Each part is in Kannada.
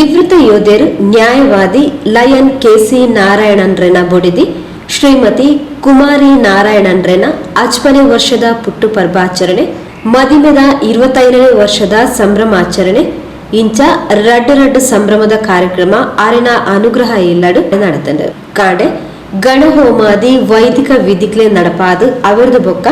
ನಿವೃತ್ತ ಯೋಧರು ನ್ಯಾಯವಾದಿ ಲಯನ್ ಕೆಸಿ ನಾರಾಯಣನ್ರನ ಬೊಡಿದಿ ಶ್ರೀಮತಿ ಕುಮಾರಿ ನಾರಾಯಣನ್ರನ 50ನೇ ವರ್ಷದ ಪುಟ್ಟು ಪರ್ವಾಚರಣೆ ಮದಿಮೆದ 25ನೇ ವರ್ಷದ ಸಂಭ್ರಮಾಚರಣೆ ಇಂಚ ರಡ್ಡು ಸಂಭ್ರಮದ ಕಾರ್ಯಕ್ರಮ ಆರಿನ ಅನುಗ್ರಹ ಇಲ್ಲಡು ನಡೆತಂಡ ಕಾಂಡೆ ಗಣಹೋಮಾದಿ ವೈದಿಕ ವಿಧಿಗಳೇ ನಡಪಾದು ಅವರದು ಬೊಕ್ಕ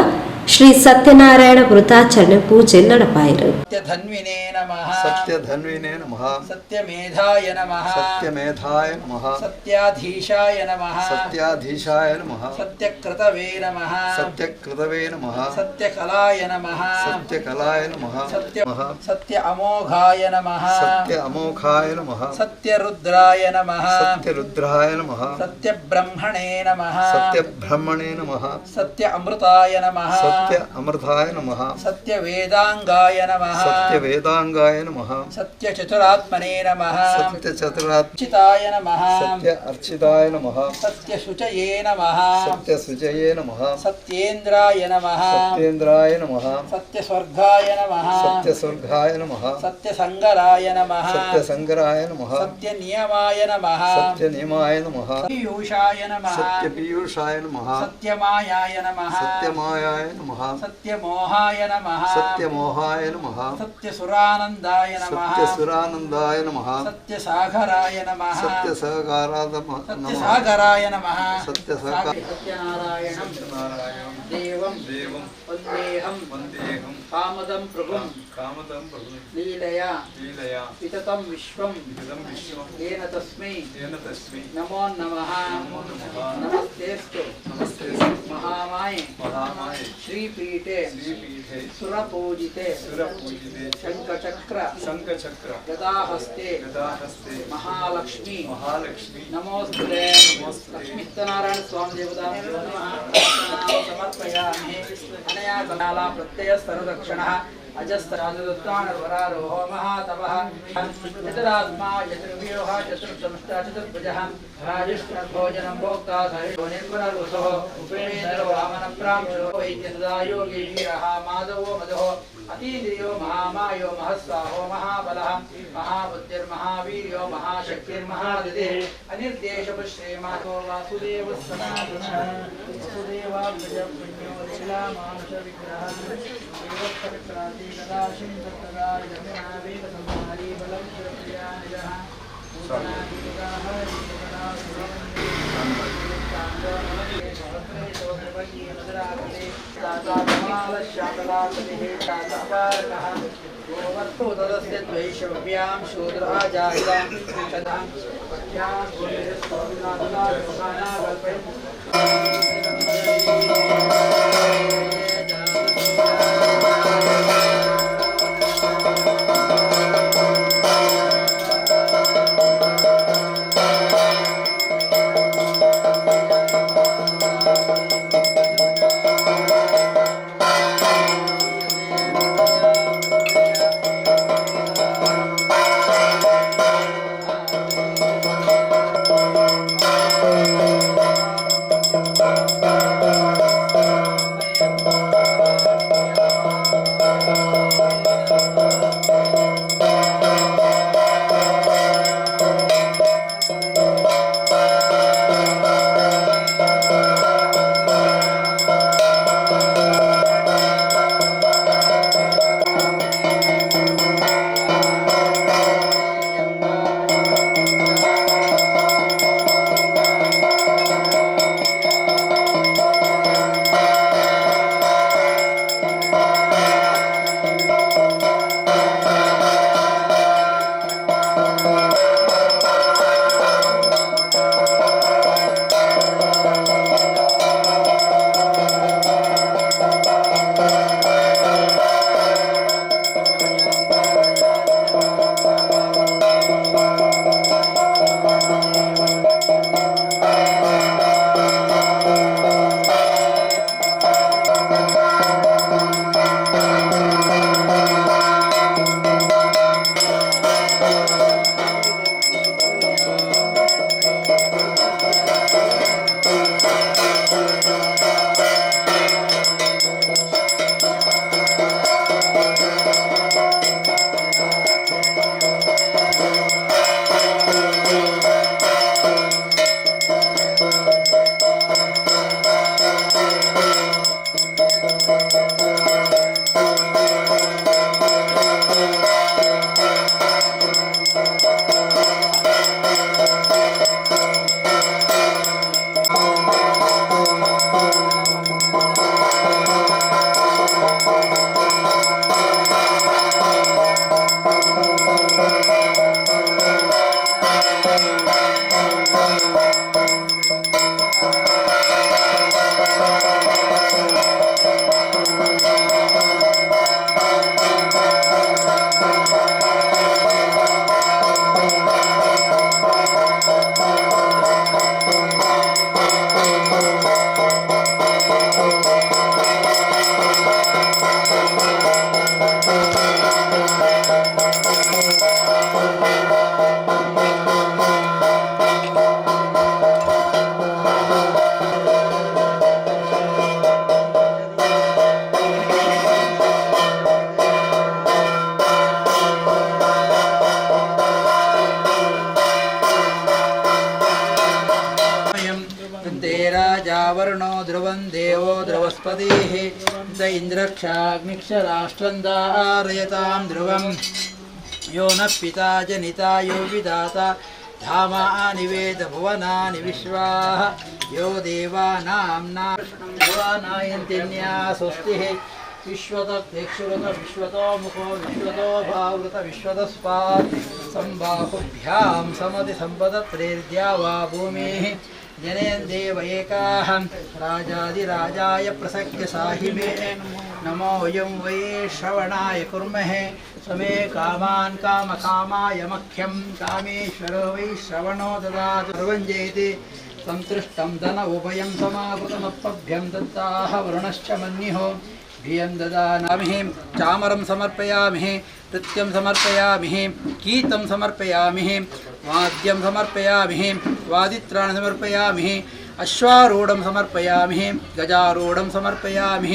ಶ್ರೀ ಸತ್ಯನಾರಾಯಣ ವೃತಾಚರಣೆ ಪೂಜೆ ನಡಪಾಯಿರು. ಸತ್ಯಧನ್ವಿನೇ ನಮಃ. ಸತ್ಯಧನ್ವಿನೇ ನಮಃ. ಸತ್ಯಮೇಧಾಯ ನಮಃ. ಸತ್ಯಮೇಧಾಯ ನಮಃ. ಸತ್ಯಾಧೀಶಾಯ ನಮಃ. ಸತ್ಯಾಧೀಶಾಯ ನಮಃ. ಸತ್ಯಕೃತವೇ ನಮಃ. ಸತ್ಯಕೃತವೇ ನಮಃ. ಸತ್ಯಕಲಾಯ ನಮಃ. ಸತ್ಯಕಲಾಯ ನಮಃ. ಸತ್ಯ ಅಮೋಘಾಯ ನಮಃ. ಸತ್ಯ ಅಮೋಘಾಯ ನಮಃ. ಸತ್ಯರುದ್ರಾಯ ನಮಃ. ಸತ್ಯರುದ್ರಾಯ ನಮಃ. ಸತ್ಯಬ್ರಹ್ಮಣೇ ನಮಃ. ಸತ್ಯಬ್ರಹ್ಮಣೇ ನಮಃ. ಸತ್ಯ ಅಮೃತಾಯ ನಮಃ. ಸತ್ಯ ಅಮೃತಾಯ ನಮಃ. ಸತ್ಯ ವೇದಾಂಗಾಯ ನಮಃ. ಸತ್ಯ ವೇದಾಂಗಾಯ ನಮಃ. ಸತ್ಯ ಚತುರಾತ್ಮನೇ ನಮಃ. ಸತ್ಯ ಚತುರಾತ್ಮಚಿತಾಯ ನಮಃ. ಸತ್ಯ ಅರ್ಚಿತಾಯ ನಮಃ. ಸತ್ಯ ಶುಚಯೇ ನಮಃ. ಸತ್ಯ ಸುಜಯೇ ನಮಃ. ಸತ್ಯೇಂದ್ರಾಯ ನಮಃ. ಸತ್ಯೇಂದ್ರಾಯ ನಮಃ. ಸತ್ಯ ಸ್ವರ್ಗಾಯ ನಮಃ. ಸತ್ಯ ಸ್ವರ್ಗಾಯ ನಮಃ. ಸತ್ಯ ಸಂಗರಾಯ ನಮಃ. ಸತ್ಯ ಸಂಗರಾಯ ನಮಃ. ಸತ್ಯ ನಿಯಮಾಯ ನಮಃ. ಸತ್ಯ ನಿಯಮಾಯ ನಮಃ. ಪೀಯೂಷಾಯ ನಮಃ. ಸತ್ಯ ಪೀಯೂಷಾಯ ನಮಃ. ಸತ್ಯ ಮಾಯಾಯ ನಮಃ. ಸತ್ಯ ಮಾಯಾಯ ನಮಃ. ಸತ್ಯ ಮೋಹಾಯ ನಮಃ. ಸತ್ಯ ಮೋಹಾಯ ನಮಃ. ಸತ್ಯ ಸುರಾನಂದಾಯ ನಮಃ. ಸತ್ಯ ಸುರಾನಂದಾಯ ನಮಃ. ಸತ್ಯ ಸಾಗರಾಯ ನಮಃ. ಸತ್ಯ ಸಾಗರಾದ ಸತ್ಯ ಸಾಗರಾಯ ನಮಃ. ಸತ್ಯ ಸಾಗರ ಸತ್ಯನಾರಾಯಣಂ ದೇವಂ ದೇವಂ ವಂದೇಹಂ ವಂದೇಹಂ ಕಾಮದಂ ಪ್ರಭುಂ ಕಾಮದಂ ಪ್ರಭುಂ ಲೀಲಯಾ ಲೀಲಯಾ ವಿತತಂ ವಿಶ್ವಂ ಇದಂ ವಿಶ್ವಂ ಏನ ತಸ್ಮೈ ತಸ್ಮೈ ನಮೋ ನಮಃ. ನಮಸ್ತೆಸ್ತು ನಮಸ್ತೆಸ್ತು ಮಹಾಮಾಯೆ ಮಹಾಮಾಯೆ ಶ್ರೀಪೀಠೆ ಶ್ರೀಪೀಠೆ ಸುರಪೂಜಿತೆ ಸುರಪೂಜಿತೆ ಶಂಖಚಕ್ರ ಗದಾಹಸ್ತೆ ಮಹಾಲಕ್ಷ್ಮಿ ಮಹಾಲಕ್ಷ್ಮಿ ನಮೋಸ್ತುತೆ. ಲಕ್ಷ್ಮೀನಾರಾಯಣ ಸ್ವಾಮಿ ದೇವತಾ ಸಮರ್ಪಯಾಮಿ. ಅನಯಾ ಕಲಾಲ ಪ್ರತ್ಯಯ ಸರ್ವದಕ್ಷಿಣಃ ಅಜಸ್ತರಾಜದತ್ತಾನವರಾರೋಹ ಮಹಾತಪಃ ಚತುರಾತ್ಮಾ ಚತುರ್ವ್ಯೂಹ ಚತುರ್ಸಂಸ್ಥಾ ಚತುರ್ಭುಜಃ ರಾಜಶ್ಚರ್ಭೋಜನಂ ಭೋಕ್ತಾ ಸಹಿತೋ ನಿರ್ಗುಣರುಸೋ ಉಪೇಂದ್ರೋ ವಾಮನ ಪ್ರಾಂಶೋ ವೈದ್ಯಸದಾ ಯೋಗಿ ವೀರಃ ಮಾಧವೋ ಮಧೋ ಅತೀಂದ್ರಿಯೋ ಮಹಾಮಾಯೋ ಮಹಸ್ವಾಹೋ ಮಹಾಬಲಃ ಮಹಾಬುದ್ಧಿರ್ಮಹಾವೀರ್ಯೋ ಮಹಾಶಕ್ತಿರ್ಮಹಾದಿದೆ ಅನಿರ್ದೇಶವ ಶ್ರೀಮಾಧೋ ವಾಸುದೇವ ಸನಾತನಃ ವಸುದೇವಾಭ್ಯಜ ಪುಣ್ಯೋ ಲೀಲಾಮಾನುಷ ವಿಗ್ರಹಃ ದೇವತ್ಪವಿತ್ರಾತಿ ಕದಾಶಿಂ ತತ್ತದಾಯ ಜಗನ್ನಾವೇದ ಸಂಹಾರಿ ಬಲಂ ಶಿರಪ್ರಿಯಾ ನಿಜಃ ಭೂತನಾದಿಗಾಹ ಯುಗದಾ ಸುರವಂದೇ ತಾಂಡವನಮೇ ಸಹಸ್ರೇ ಶೋಭವತಿ ಮಧುರಾಗತೆ ತಾತಾ ಕಮಾಲ ಶಾಕಲಾಕಲಿಃ ತಾತಪಾರಕಃ ಗೋವರ್ತೋ ತದಸ್ಯ ದ್ವೈಷವ್ಯಾಂ ಶೂದ್ರಃ ಜಾಯಿತಾಂ ಚದಾಂ ಪಠ್ಯಾಂ ಗೋವಿರಸ್ವಾಮಿನಾಥಾ ಯೋಗಾನಾ ಕಲ್ಪಯಂ वृन्ते राजा वरुणो ध्रुवं देवो ध्रुवस्पतिः द इन्द्रक्षाग्निक्षराष्ट्रं धारयतां ध्रुवं यो न पिता जनिता यो विधाता धामानि वेद भुवनानि विश्वाः यो देवानां ध्रुवानायन्तिन्या स्वस्तिः विश्वतक्षुरत विश्वतो मुखो विश्वतो भावृत विश्वतस्पात् संबाहुभ्यां समति सम्पदत्रेर्द्या वा भूमिः जनेन देव एकाः राजाधिराजाय प्रसख्य साहिबे नमो यं वै श्रवणाय कुर्महे समे कामान् कामकामाय मह्यं कामेश्वरो वै श्रवणो ददातु सर्वं जयति संतृष्टं धन उभयं समावृतमप्पभ्यं दत्ताः वरुणश्च मन्युः भियं ददानामिः चामरं समर्पयामिः नृत्यं समर्पयामिः गीतं समर्पयामिः वाद्यं समर्पयामिः वादित्राणि समर्पयामिः अश्वारूढं समर्पयामिः गजारूढं समर्पयामिः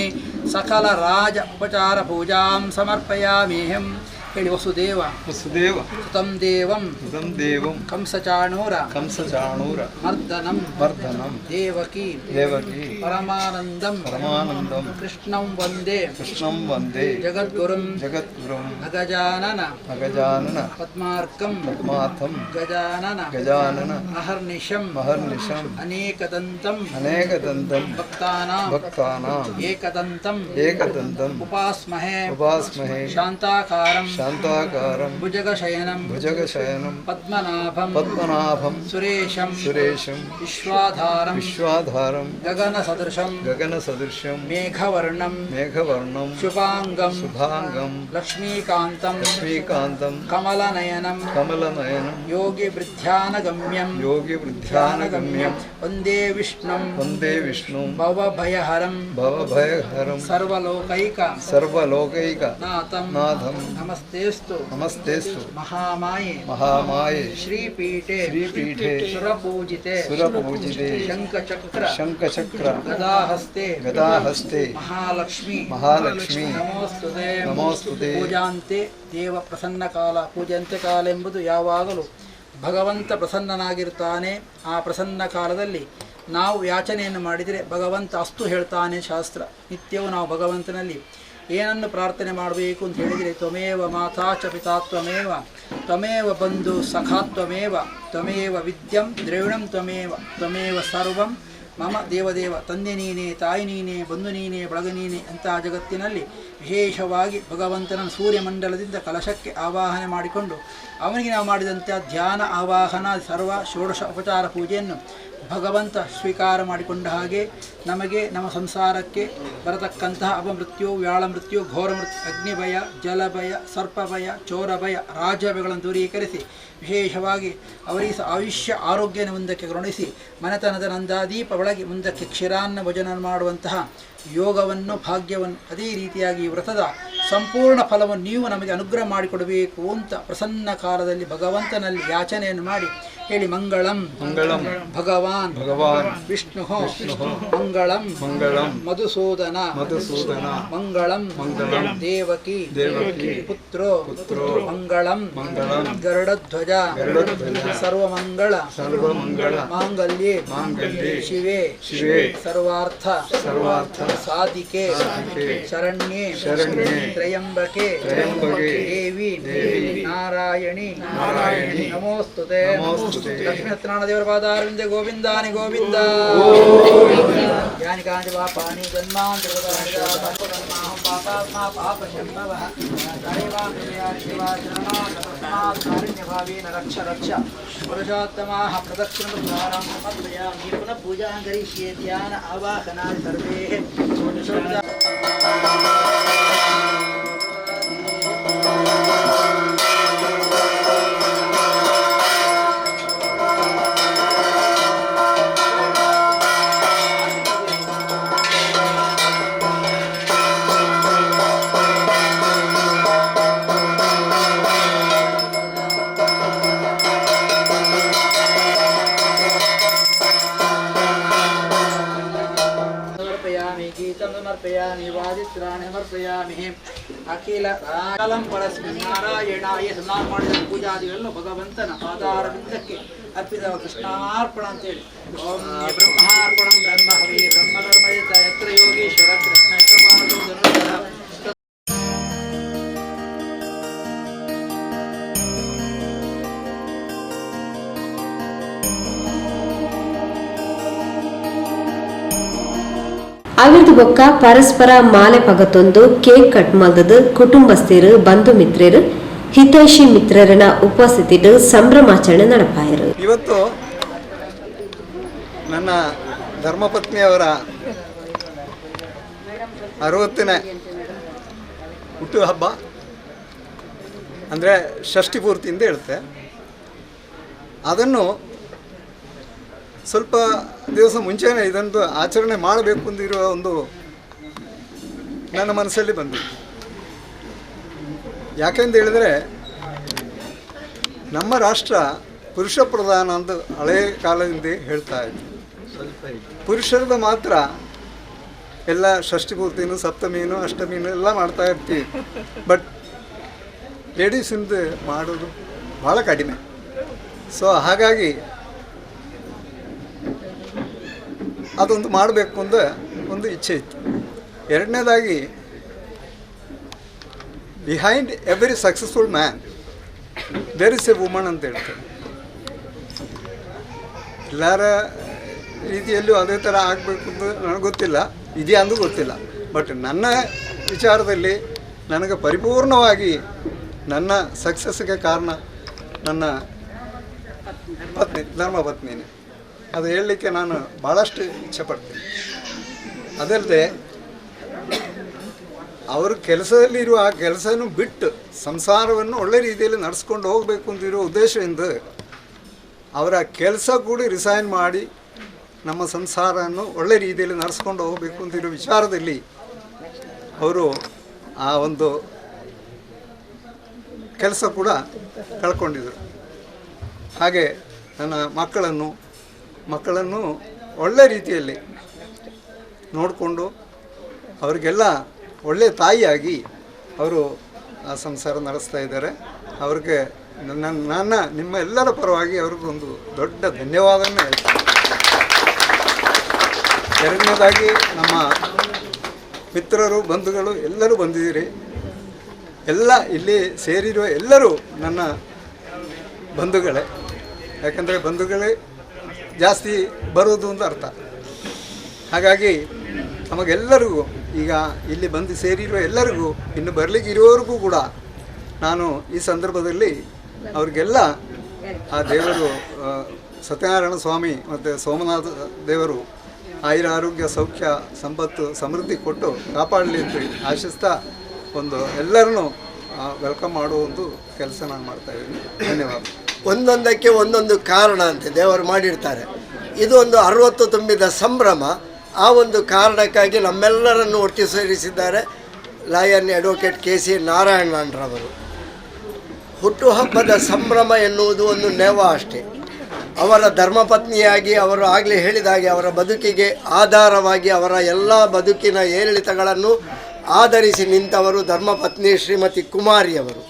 सकलराज उपचारपूजां समर्पयामिहं ಹೇಳಿ ವಸುದೇವ ವಸುದೇವ ಸುತಂ ದೇವಂ ಸುತಂ ದೇವಂ ಕಂಸಚಾಣೂರ ಕಂಸಚಾಣೂರ ಮರ್ದನಂ ಮರ್ದನಂ ದೇವಕಿ ದೇವಕಿ ಪರಮಾನಂದಂ ಪರಮಾನಂದಂ ಕೃಷ್ಣಂ ವಂದೇ ಕೃಷ್ಣಂ ವಂದೇ ಜಗದ್ಗುರುಂ ಜಗದ್ಗುರುಂ ಅಗಜಾನನ ಅಗಜಾನನ ಪದ್ಮಾರ್ಕಂ ಪದ್ಮಾರ್ಥಂ ಗಜಾನನ ಗಜಾನನ ಅಹರ್ನಿಶಂ ಮಹರ್ನಿಶಂ ಅನೇಕದಂತಂ ಅನೇಕದಂತಂ ಭಕ್ತಾನಾಂ ಭಕ್ತಾನಾಂ ಏಕದಂತಂ ಏಕದಂತಂ ಉಪಾಸ್ಮಹೇ ಉಪಾಸ್ಮಹೇ ಶಾಂತಾಕಾರಂ ಶಾಂತಾಕಾರಂ ಭುಜಗಶಯನಂ ಭುಜಗಶಯನಂ ಪದ್ಮನಾಭಂ ಪದ್ಮನಾಭಂ ಸುರೇಶಂ ಸುರೇಶಂ ವಿಶ್ವಾಧಾರಂ ವಿಶ್ವಾಧಾರಂ ಗಗನ ಸದೃಶಂ ಗಗನ ಸದೃಶ್ಯಂ ಮೇಘವರ್ಣಂ ಮೇಘವರ್ಣಂ ಶುಭಾಂಗಂ ಶುಭಾಂಗಂ ಲಕ್ಷ್ಮೀಕಾಂತಂ ಲಕ್ಷ್ಮೀಕಾಂತಂ ಕಮಲನಯನಂ ಕಮಲನಯನಂ ಯೋಗಿ ವೃದ್ಧ್ಯಾನಗಮ್ಯಂ ಯೋಗಿ ವೃದ್ಧ್ಯಾನಗಮ್ಯಂ ವಂದೇ ವಿಷ್ಣುಂ ವಂದೇ ವಿಷ್ಣುಂ ಭವಭಯಹರಂ ಭವಭಯಹರಂ ಸರ್ವಲೋಕೈಕ ಸರ್ವಲೋಕೈಕ ನಾಥಂ ನಾಥಂ ನಮಸ್ತೇಸ್ತು ನಮಸ್ತೇಸ್ತು ಮಹಾಮಾಯೆ ಮಹಾಮಾಯೆ ಶ್ರೀಪೀಠೆ ಶ್ರೀಪೀಠೆ ಸುರಪೂಜಿತೆ ಸುರಪೂಜಿತೆ ಶಂಖಚಕ್ರ ಶಂಖಚಕ್ರ ಗದಾಹಸ್ತೆ ಗದಾಹಸ್ತೆ ಮಹಾಲಕ್ಷ್ಮಿ ಮಹಾಲಕ್ಷ್ಮಿ ನಮೋಸ್ತುತೆ ನಮೋಸ್ತುತೆ ಪೂಜಾಂತೆ ದೇವ ಪ್ರಸನ್ನ ಕಾಲ ಪೂಜಾಂತ್ಯ ಕಾಲ ಎಂಬುದು ಯಾವಾಗಲೂ ಭಗವಂತ ಪ್ರಸನ್ನನಾಗಿರ್ತಾನೆ. ಆ ಪ್ರಸನ್ನ ಕಾಲದಲ್ಲಿ ನಾವು ಯಾಚನೆಯನ್ನು ಮಾಡಿದರೆ ಭಗವಂತ ಅಸ್ತು ಹೇಳ್ತಾನೆ ಶಾಸ್ತ್ರ. ನಿತ್ಯವೂ ನಾವು ಭಗವಂತನಲ್ಲಿ ಏನನ್ನು ಪ್ರಾರ್ಥನೆ ಮಾಡಬೇಕು ಅಂತ ಹೇಳಿದರೆ ತ್ವಮೇವ ಮಾತಾ ಚ ಪಿತಾ ತ್ವಮೇವ ತ್ವಮೇವ ಬಂಧು ಸಖಾ ತ್ವಮೇವ ತ್ವಮೇವ ವಿದ್ಯಂ ದ್ರವಿಣಂ ತ್ವಮೇವ ಸರ್ವಂ ಮಮ ದೇವದೇವ. ತಂದೆ ನೀನೇ, ತಾಯಿ ನೀನೇ, ಬಂಧು ನೀನೇ, ಬಳಗ ನೀನೇ. ಅಂತಹ ಜಗತ್ತಿನಲ್ಲಿ ವಿಶೇಷವಾಗಿ ಭಗವಂತನ ಸೂರ್ಯಮಂಡಲದಿಂದ ಕಲಶಕ್ಕೆ ಆವಾಹನೆ ಮಾಡಿಕೊಂಡು ಅವನಿಗೆ ನಾವು ಮಾಡಿದಂಥ ಧ್ಯಾನ ಆವಾಹನ ಸರ್ವ ಷೋಡಶ ಉಪಚಾರ ಪೂಜೆಯನ್ನು ಭಗವಂತ ಸ್ವೀಕಾರ ಮಾಡಿಕೊಂಡ ಹಾಗೆ ನಮಗೆ ನಮ್ಮ ಸಂಸಾರಕ್ಕೆ ಬರತಕ್ಕಂತಹ ಅಪಮೃತ್ಯು, ವ್ಯಾಳಮೃತ್ಯು, ಘೋರಮೃತ್ಯು, ಅಗ್ನಿಭಯ, ಜಲಭಯ, ಸರ್ಪಭಯ, ಚೋರಭಯ, ರಾಜ್ಯಭಯಗಳನ್ನು ದೂರೀಕರಿಸಿ ವಿಶೇಷವಾಗಿ ಅವರಿಗೆ ಆಯುಷ್ಯ ಆರೋಗ್ಯನ ಮುಂದಕ್ಕೆ ಕರುಣಿಸಿ ಮನೆತನದ ನಂದಾದೀಪ ಒಳಗೆ ಮುಂದಕ್ಕೆ ಕ್ಷೀರಾನ್ನ ಭೋಜನ ಮಾಡುವಂತಹ ಯೋಗವನ್ನು, ಭಾಗ್ಯವನ್ನು, ಅದೇ ರೀತಿಯಾಗಿ ವ್ರತದ ಸಂಪೂರ್ಣ ಫಲವನ್ನು ನೀವು ನಮಗೆ ಅನುಗ್ರಹ ಮಾಡಿಕೊಡಬೇಕು ಅಂತ ಪ್ರಸನ್ನ ಕಾಲದಲ್ಲಿ ಭಗವಂತನಲ್ಲಿ ಯಾಚನೆಯನ್ನು ಮಾಡಿ ಹೇಳಿ. ಮಂಗಳಂ ಮಂಗಳಂ ಭಗವಾನ್ ಭಗವಾನ್ ವಿಷ್ಣು ಮಂಗಳಂ ಮಂಗಳಂ ಮಧುಸೂದನ ಮಧುಸೂದನ ಮಂಗಳಂ ಮಂಗಳಂ ದೇವಕಿ ದೇವಕಿ ಪುತ್ರೋ ಪುತ್ರೋ ಮಂಗಳಂ ಮಂಗಳಂ ಗರುಡಧ್ವಜ ಗರುಡಧ್ವಜ ಸರ್ವಮಂಗಳ ಸರ್ವಮಂಗಳ ಮಾಂಗಲ್ಯೆ ಮಾಂಗಲ್ಯೆ ಶಿವೆ ಶಿವೆ ಸರ್ವಾರ್ಥ ಸರ್ವಾರ್ಥ ಸಾಧಿಕೆ ಸಾಧಿಕೆ ಶರಣ್ಯೆ ಶರಣ್ಯೆ ತ್ರಯಂಬಕೆ ತ್ರ್ಯಂಬಕೆ ದೇವಿ ದೇವಿ ನಾರಾಯಣಿ ನಾರಾಯಣಿ ನಮೋಸ್ತುತೆ. ನಮೋಸ್ತುತೆ. ಲಕ್ಷ್ಮೀ ಸತ್ಯನಾರಾಯಣ ದೇವರ ಪಾದಾರವಿಂದ ಗೋವಿಂದಾನಿ ಗೋವಿಂದ. ಯಾನಿ ಕಾಂಚ ಪಾಪಾನಿ ಜನ್ಮಾಂತರದಾನಿ ಪಾಪಾತ್ಮಾ ಪಾಪಶಂಭವಃ ಕಾರುಣ್ಯಭಾವೇನ ರಕ್ಷ ರಕ್ಷ ಪುರುಷೋತ್ತಮಾಃ ಪ್ರದಕ್ಷಿಣೋದ್ಧಾರಂ ಸಮರ್ಪಯಾಮಿ. ಪುನಃ ಪೂಜಾಂ ಕರಿಷ್ಯೆ. ಧ್ಯಾನ ಆವಾಹನಾದಿ ಸರ್ವೇ ಸಮರ್ಪಯಾಮಿ ವಾದಿತ್ರಾಣಿ ಸಮರ್ಪಯಾಮಿ. ಅಖಿಲ ಕಾಲಂ ಪರಸ್ಮಿನ್ ನಾರಾಯಣಾಯ ಸ್ನಾನ ಮಾಡಿದ ಪೂಜಾದಿಗಳನ್ನು ಭಗವಂತನ ಪಾದಾರವಿಂದಕ್ಕೆ ಅರ್ಪಿತ ಕೃಷ್ಣಾರ್ಪಣ ಅಂತೇಳಿ. ಓಂ ಬ್ರಹ್ಮ ಅವಿರ್ದು ಬೊಕ್ಕ ಪರಸ್ಪರ ಮಾಲೆ ಪಗತೊಂದು ಕೇಕ್ ಕಟ್ ಮಲ್ದದು ಕುಟುಂಬಸ್ಥರು ಬಂಧು ಮಿತ್ರರು ಹಿತೈಷಿ ಮಿತ್ರರನ ಉಪಸ್ಥಿತಿಡು ಸಂಭ್ರಮಾಚರಣೆ ನಡಪಾಯರು. ಇವತ್ತು ನನ್ನ ಧರ್ಮಪತ್ನಿಯವರ 60ನೇ ಹುಟ್ಟುಹಬ್ಬ ಅಂದರೆ ಷಷ್ಠಿ ಪೂರ್ತಿಯಿಂದ ಹೇಳುತ್ತೆ. ಅದನ್ನು ಸ್ವಲ್ಪ ದಿವಸ ಮುಂಚೆನೇ ಇದೊಂದು ಆಚರಣೆ ಮಾಡಬೇಕು ಅಂದಿರುವ ಒಂದು ನನ್ನ ಮನಸ್ಸಲ್ಲಿ ಬಂದಿದೆ. ಯಾಕೆಂದು ಹೇಳಿದರೆ ನಮ್ಮ ರಾಷ್ಟ್ರ ಪುರುಷ ಪ್ರಧಾನ ಅಂತ ಹಳೆಯ ಕಾಲದಿಂದ ಹೇಳ್ತಾ ಇತ್ತು. ಪುರುಷರದ ಮಾತ್ರ ಎಲ್ಲ ಷಷ್ಠಿ ಪೂರ್ತಿನೂ ಸಪ್ತಮಿನೂ ಅಷ್ಟಮಿನೂ ಎಲ್ಲ ಮಾಡ್ತಾ ಇರ್ತೀವಿ. ಬಟ್ ಲೇಡೀಸಿಂದ ಮಾಡೋದು ಭಾಳ ಕಡಿಮೆ. ಸೊ ಹಾಗಾಗಿ ಅದೊಂದು ಮಾಡಬೇಕು ಅಂತ ಒಂದು ಇಚ್ಛೆ ಇತ್ತು. ಎರಡನೇದಾಗಿ behind every successful man there is a woman ಅಂತ ಹೇಳ್ತಾರೆ. ಎಲ್ಲರ ರೀತಿಯಲ್ಲೂ ಅದೇ ಥರ ಆಗಬೇಕು ಅಂತ ನನಗೆ ಗೊತ್ತಿಲ್ಲ, ಇದೆಯಾ ಅಂದು ಗೊತ್ತಿಲ್ಲ. ಬಟ್ ನನ್ನ ವಿಚಾರದಲ್ಲಿ ನನಗೆ ಪರಿಪೂರ್ಣವಾಗಿ ನನ್ನ ಸಕ್ಸಸ್ಗೆ ಕಾರಣ ನನ್ನ ಪತ್ನಿ, ಧರ್ಮಪತ್ನಿನೇ. ಅದು ಹೇಳಲಿಕ್ಕೆ ನಾನು ಭಾಳಷ್ಟು ಇಚ್ಛೆ ಪಡ್ತೀನಿ. ಅದಲ್ಲದೆ ಅವರು ಕೆಲಸದಲ್ಲಿರುವ ಆ ಕೆಲಸನೂ ಬಿಟ್ಟು ಸಂಸಾರವನ್ನು ಒಳ್ಳೆ ರೀತಿಯಲ್ಲಿ ನಡೆಸ್ಕೊಂಡು ಹೋಗಬೇಕು ಅಂತಿರೋ ಉದ್ದೇಶದಿಂದ ಅವರ ಕೆಲಸ ಕೂಡ ರಿಸೈನ್ ಮಾಡಿ ನಮ್ಮ ಸಂಸಾರವನ್ನು ಒಳ್ಳೆ ರೀತಿಯಲ್ಲಿ ನಡೆಸ್ಕೊಂಡು ಹೋಗಬೇಕು ಅಂತಿರೋ ವಿಚಾರದಲ್ಲಿ ಅವರು ಆ ಒಂದು ಕೆಲಸ ಕೂಡ ಕಳ್ಕೊಂಡಿದ್ದರು. ಹಾಗೆ ನನ್ನ ಮಕ್ಕಳನ್ನು ಒಳ್ಳೆ ರೀತಿಯಲ್ಲಿ ನೋಡಿಕೊಂಡು ಅವರಿಗೆಲ್ಲ ಒಳ್ಳೆಯ ತಾಯಿಯಾಗಿ ಅವರು ಆ ಸಂಸಾರ ನಡೆಸ್ತಾ ಇದ್ದಾರೆ. ಅವ್ರಿಗೆ ನನ್ನ ನಿಮ್ಮ ಎಲ್ಲರ ಪರವಾಗಿ ಅವ್ರಿಗೊಂದು ದೊಡ್ಡ ಧನ್ಯವಾದವನ್ನು ಹೇಳ್ತೀನಿ. ಎರಡನೇದಾಗಿ ನಮ್ಮ ಮಿತ್ರರು, ಬಂಧುಗಳು ಎಲ್ಲರೂ ಬಂದಿದ್ದೀರಿ. ಎಲ್ಲ ಇಲ್ಲಿ ಸೇರಿರುವ ಎಲ್ಲರೂ ನನ್ನ ಬಂಧುಗಳೇ. ಯಾಕಂದರೆ ಬಂಧುಗಳೇ ಜಾಸ್ತಿ ಬರೋದು ಅಂತ ಅರ್ಥ. ಹಾಗಾಗಿ ನಮಗೆಲ್ಲರಿಗೂ, ಈಗ ಇಲ್ಲಿ ಬಂದು ಸೇರಿರುವ ಎಲ್ಲರಿಗೂ, ಇನ್ನು ಬರಲಿಕ್ಕೆ ಇರೋರಿಗೂ ಕೂಡ ನಾನು ಈ ಸಂದರ್ಭದಲ್ಲಿ ಅವ್ರಿಗೆಲ್ಲ ಆ ದೇವರು ಸತ್ಯನಾರಾಯಣ ಸ್ವಾಮಿ ಮತ್ತು ಸೋಮನಾಥ ದೇವರು ಆಯುರ ಆರೋಗ್ಯ ಸೌಖ್ಯ ಸಂಪತ್ತು ಸಮೃದ್ಧಿ ಕೊಟ್ಟು ಕಾಪಾಡಲಿ ಅಂತ ಆಶಿಸ್ತಾ ಒಂದು ಎಲ್ಲರನ್ನೂ ವೆಲ್ಕಮ್ ಮಾಡುವ ಒಂದು ಕೆಲಸ ನಾನು ಮಾಡ್ತಾಯಿದ್ದೀನಿ. ಧನ್ಯವಾದ. ಒಂದೊಂದಕ್ಕೆ ಒಂದೊಂದು ಕಾರಣ ಅಂತ ದೇವರು ಮಾಡಿರ್ತಾರೆ. ಇದು ಒಂದು 60 ತುಂಬಿದ ಸಂಭ್ರಮ. ಆ ಒಂದು ಕಾರಣಕ್ಕಾಗಿ ನಮ್ಮೆಲ್ಲರನ್ನು ಒಟ್ಟಿಗೆ ಸೇರಿಸಿದ್ದಾರೆ ಲಾಯನ್ ಅಡ್ವೊಕೇಟ್ KC ನಾರಾಯಣರವರು. ಹುಟ್ಟುಹಬ್ಬದ ಸಂಭ್ರಮ ಎನ್ನುವುದು ಒಂದು ನೆವ ಅಷ್ಟೇ. ಅವರ ಧರ್ಮಪತ್ನಿಯಾಗಿ ಅವರು ಆಗಲೇ ಹೇಳಿದಾಗೆ ಅವರ ಬದುಕಿಗೆ ಆಧಾರವಾಗಿ ಅವರ ಎಲ್ಲ ಬದುಕಿನ ಏರಿಳಿತಗಳನ್ನು ಆಧರಿಸಿ ನಿಂತವರು ಧರ್ಮಪತ್ನಿ ಶ್ರೀಮತಿ ಕುಮಾರಿಯವರು.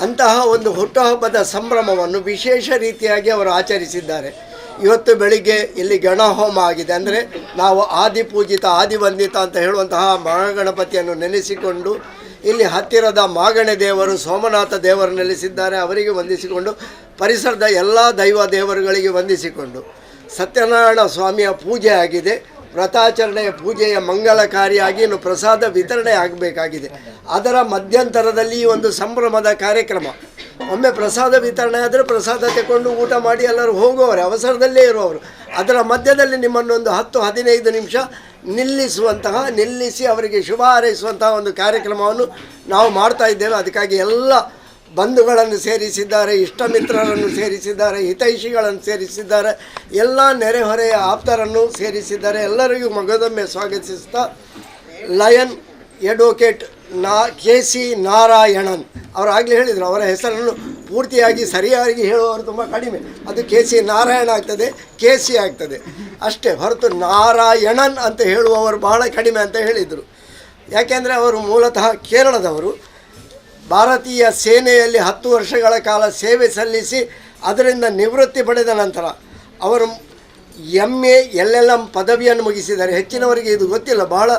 ಅಂತಹ ಒಂದು ಹುಟ್ಟುಹಬ್ಬದ ಸಂಭ್ರಮವನ್ನು ವಿಶೇಷ ರೀತಿಯಾಗಿ ಅವರು ಆಚರಿಸಿದ್ದಾರೆ. ಇವತ್ತು ಬೆಳಿಗ್ಗೆ ಇಲ್ಲಿ ಗಣಹೋಮ ಆಗಿದೆ. ಅಂದರೆ ನಾವು ಆದಿಪೂಜಿತ ಆದಿವಂದಿತ ಅಂತ ಹೇಳುವಂತಹ ಮಹಾಗಣಪತಿಯನ್ನು ನೆನೆಸಿಕೊಂಡು ಇಲ್ಲಿ ಹತ್ತಿರದ ಮಾಗಣೆ ದೇವರು ಸೋಮನಾಥ ದೇವರು ನೆಲೆಸಿದ್ದಾರೆ, ಅವರಿಗೆ ವಂದಿಸಿಕೊಂಡು ಪರಿಸರದ ಎಲ್ಲ ದೈವ ದೇವರುಗಳಿಗೆ ವಂದಿಸಿಕೊಂಡು ಸತ್ಯನಾರಾಯಣ ಸ್ವಾಮಿಯ ಪೂಜೆ ಆಗಿದೆ. ವ್ರತಾಚರಣೆಯ ಪೂಜೆಯ ಮಂಗಲಕಾರಿಯಾಗಿ ಇನ್ನು ಪ್ರಸಾದ ವಿತರಣೆ ಆಗಬೇಕಾಗಿದೆ. ಅದರ ಮಧ್ಯಂತರದಲ್ಲಿ ಈ ಒಂದು ಸಂಭ್ರಮದ ಕಾರ್ಯಕ್ರಮ. ಒಮ್ಮೆ ಪ್ರಸಾದ ವಿತರಣೆ ಆದರೆ ಪ್ರಸಾದ ತಗೊಂಡು ಊಟ ಮಾಡಿ ಎಲ್ಲರೂ ಹೋಗುವವರು, ಅವಸರದಲ್ಲೇ ಇರುವವರು. ಅದರ ಮಧ್ಯದಲ್ಲಿ ನಿಮ್ಮನ್ನೊಂದು 10-15 ನಿಮಿಷ ನಿಲ್ಲಿಸಿ ಅವರಿಗೆ ಶುಭ ಹಾರೈಸುವಂತಹ ಒಂದು ಕಾರ್ಯಕ್ರಮವನ್ನು ನಾವು ಮಾಡ್ತಾ ಇದ್ದೇವೆ. ಅದಕ್ಕಾಗಿ ಎಲ್ಲ ಬಂಧುಗಳನ್ನು ಸೇರಿಸಿದ್ದಾರೆ, ಇಷ್ಟ ಮಿತ್ರರನ್ನು ಸೇರಿಸಿದ್ದಾರೆ, ಹಿತೈಷಿಗಳನ್ನು ಸೇರಿಸಿದ್ದಾರೆ, ಎಲ್ಲ ನೆರೆಹೊರೆಯ ಆಪ್ತರನ್ನು ಸೇರಿಸಿದ್ದಾರೆ. ಎಲ್ಲರಿಗೂ ಮಗದೊಮ್ಮೆ ಸ್ವಾಗತಿಸ್ತಾ ಲಯನ್ ಅಡ್ವೊಕೇಟ್ KC ನಾರಾಯಣನ್ ಅವರು ಆಗಲೇ ಹೇಳಿದರು. ಅವರ ಹೆಸರನ್ನು ಪೂರ್ತಿಯಾಗಿ ಸರಿಯಾಗಿ ಹೇಳುವವರು ತುಂಬ ಕಡಿಮೆ. ಅದು KC ನಾರಾಯಣ ಆಗ್ತದೆ, KC ಆಗ್ತದೆ ಅಷ್ಟೇ ಹೊರತು ನಾರಾಯಣನ್ ಅಂತ ಹೇಳುವವರು ಬಹಳ ಕಡಿಮೆ ಅಂತ ಹೇಳಿದರು. ಯಾಕೆಂದರೆ ಅವರು ಮೂಲತಃ ಕೇರಳದವರು. ಭಾರತೀಯ ಸೇನೆಯಲ್ಲಿ 10 ವರ್ಷಗಳ ಕಾಲ ಸೇವೆ ಸಲ್ಲಿಸಿ ಅದರಿಂದ ನಿವೃತ್ತಿ ಪಡೆದ ನಂತರ ಅವರು MA LLM ಪದವಿಯನ್ನು ಮುಗಿಸಿದ್ದಾರೆ. ಹೆಚ್ಚಿನವರಿಗೆ ಇದು ಗೊತ್ತಿಲ್ಲ, ಬಹಳ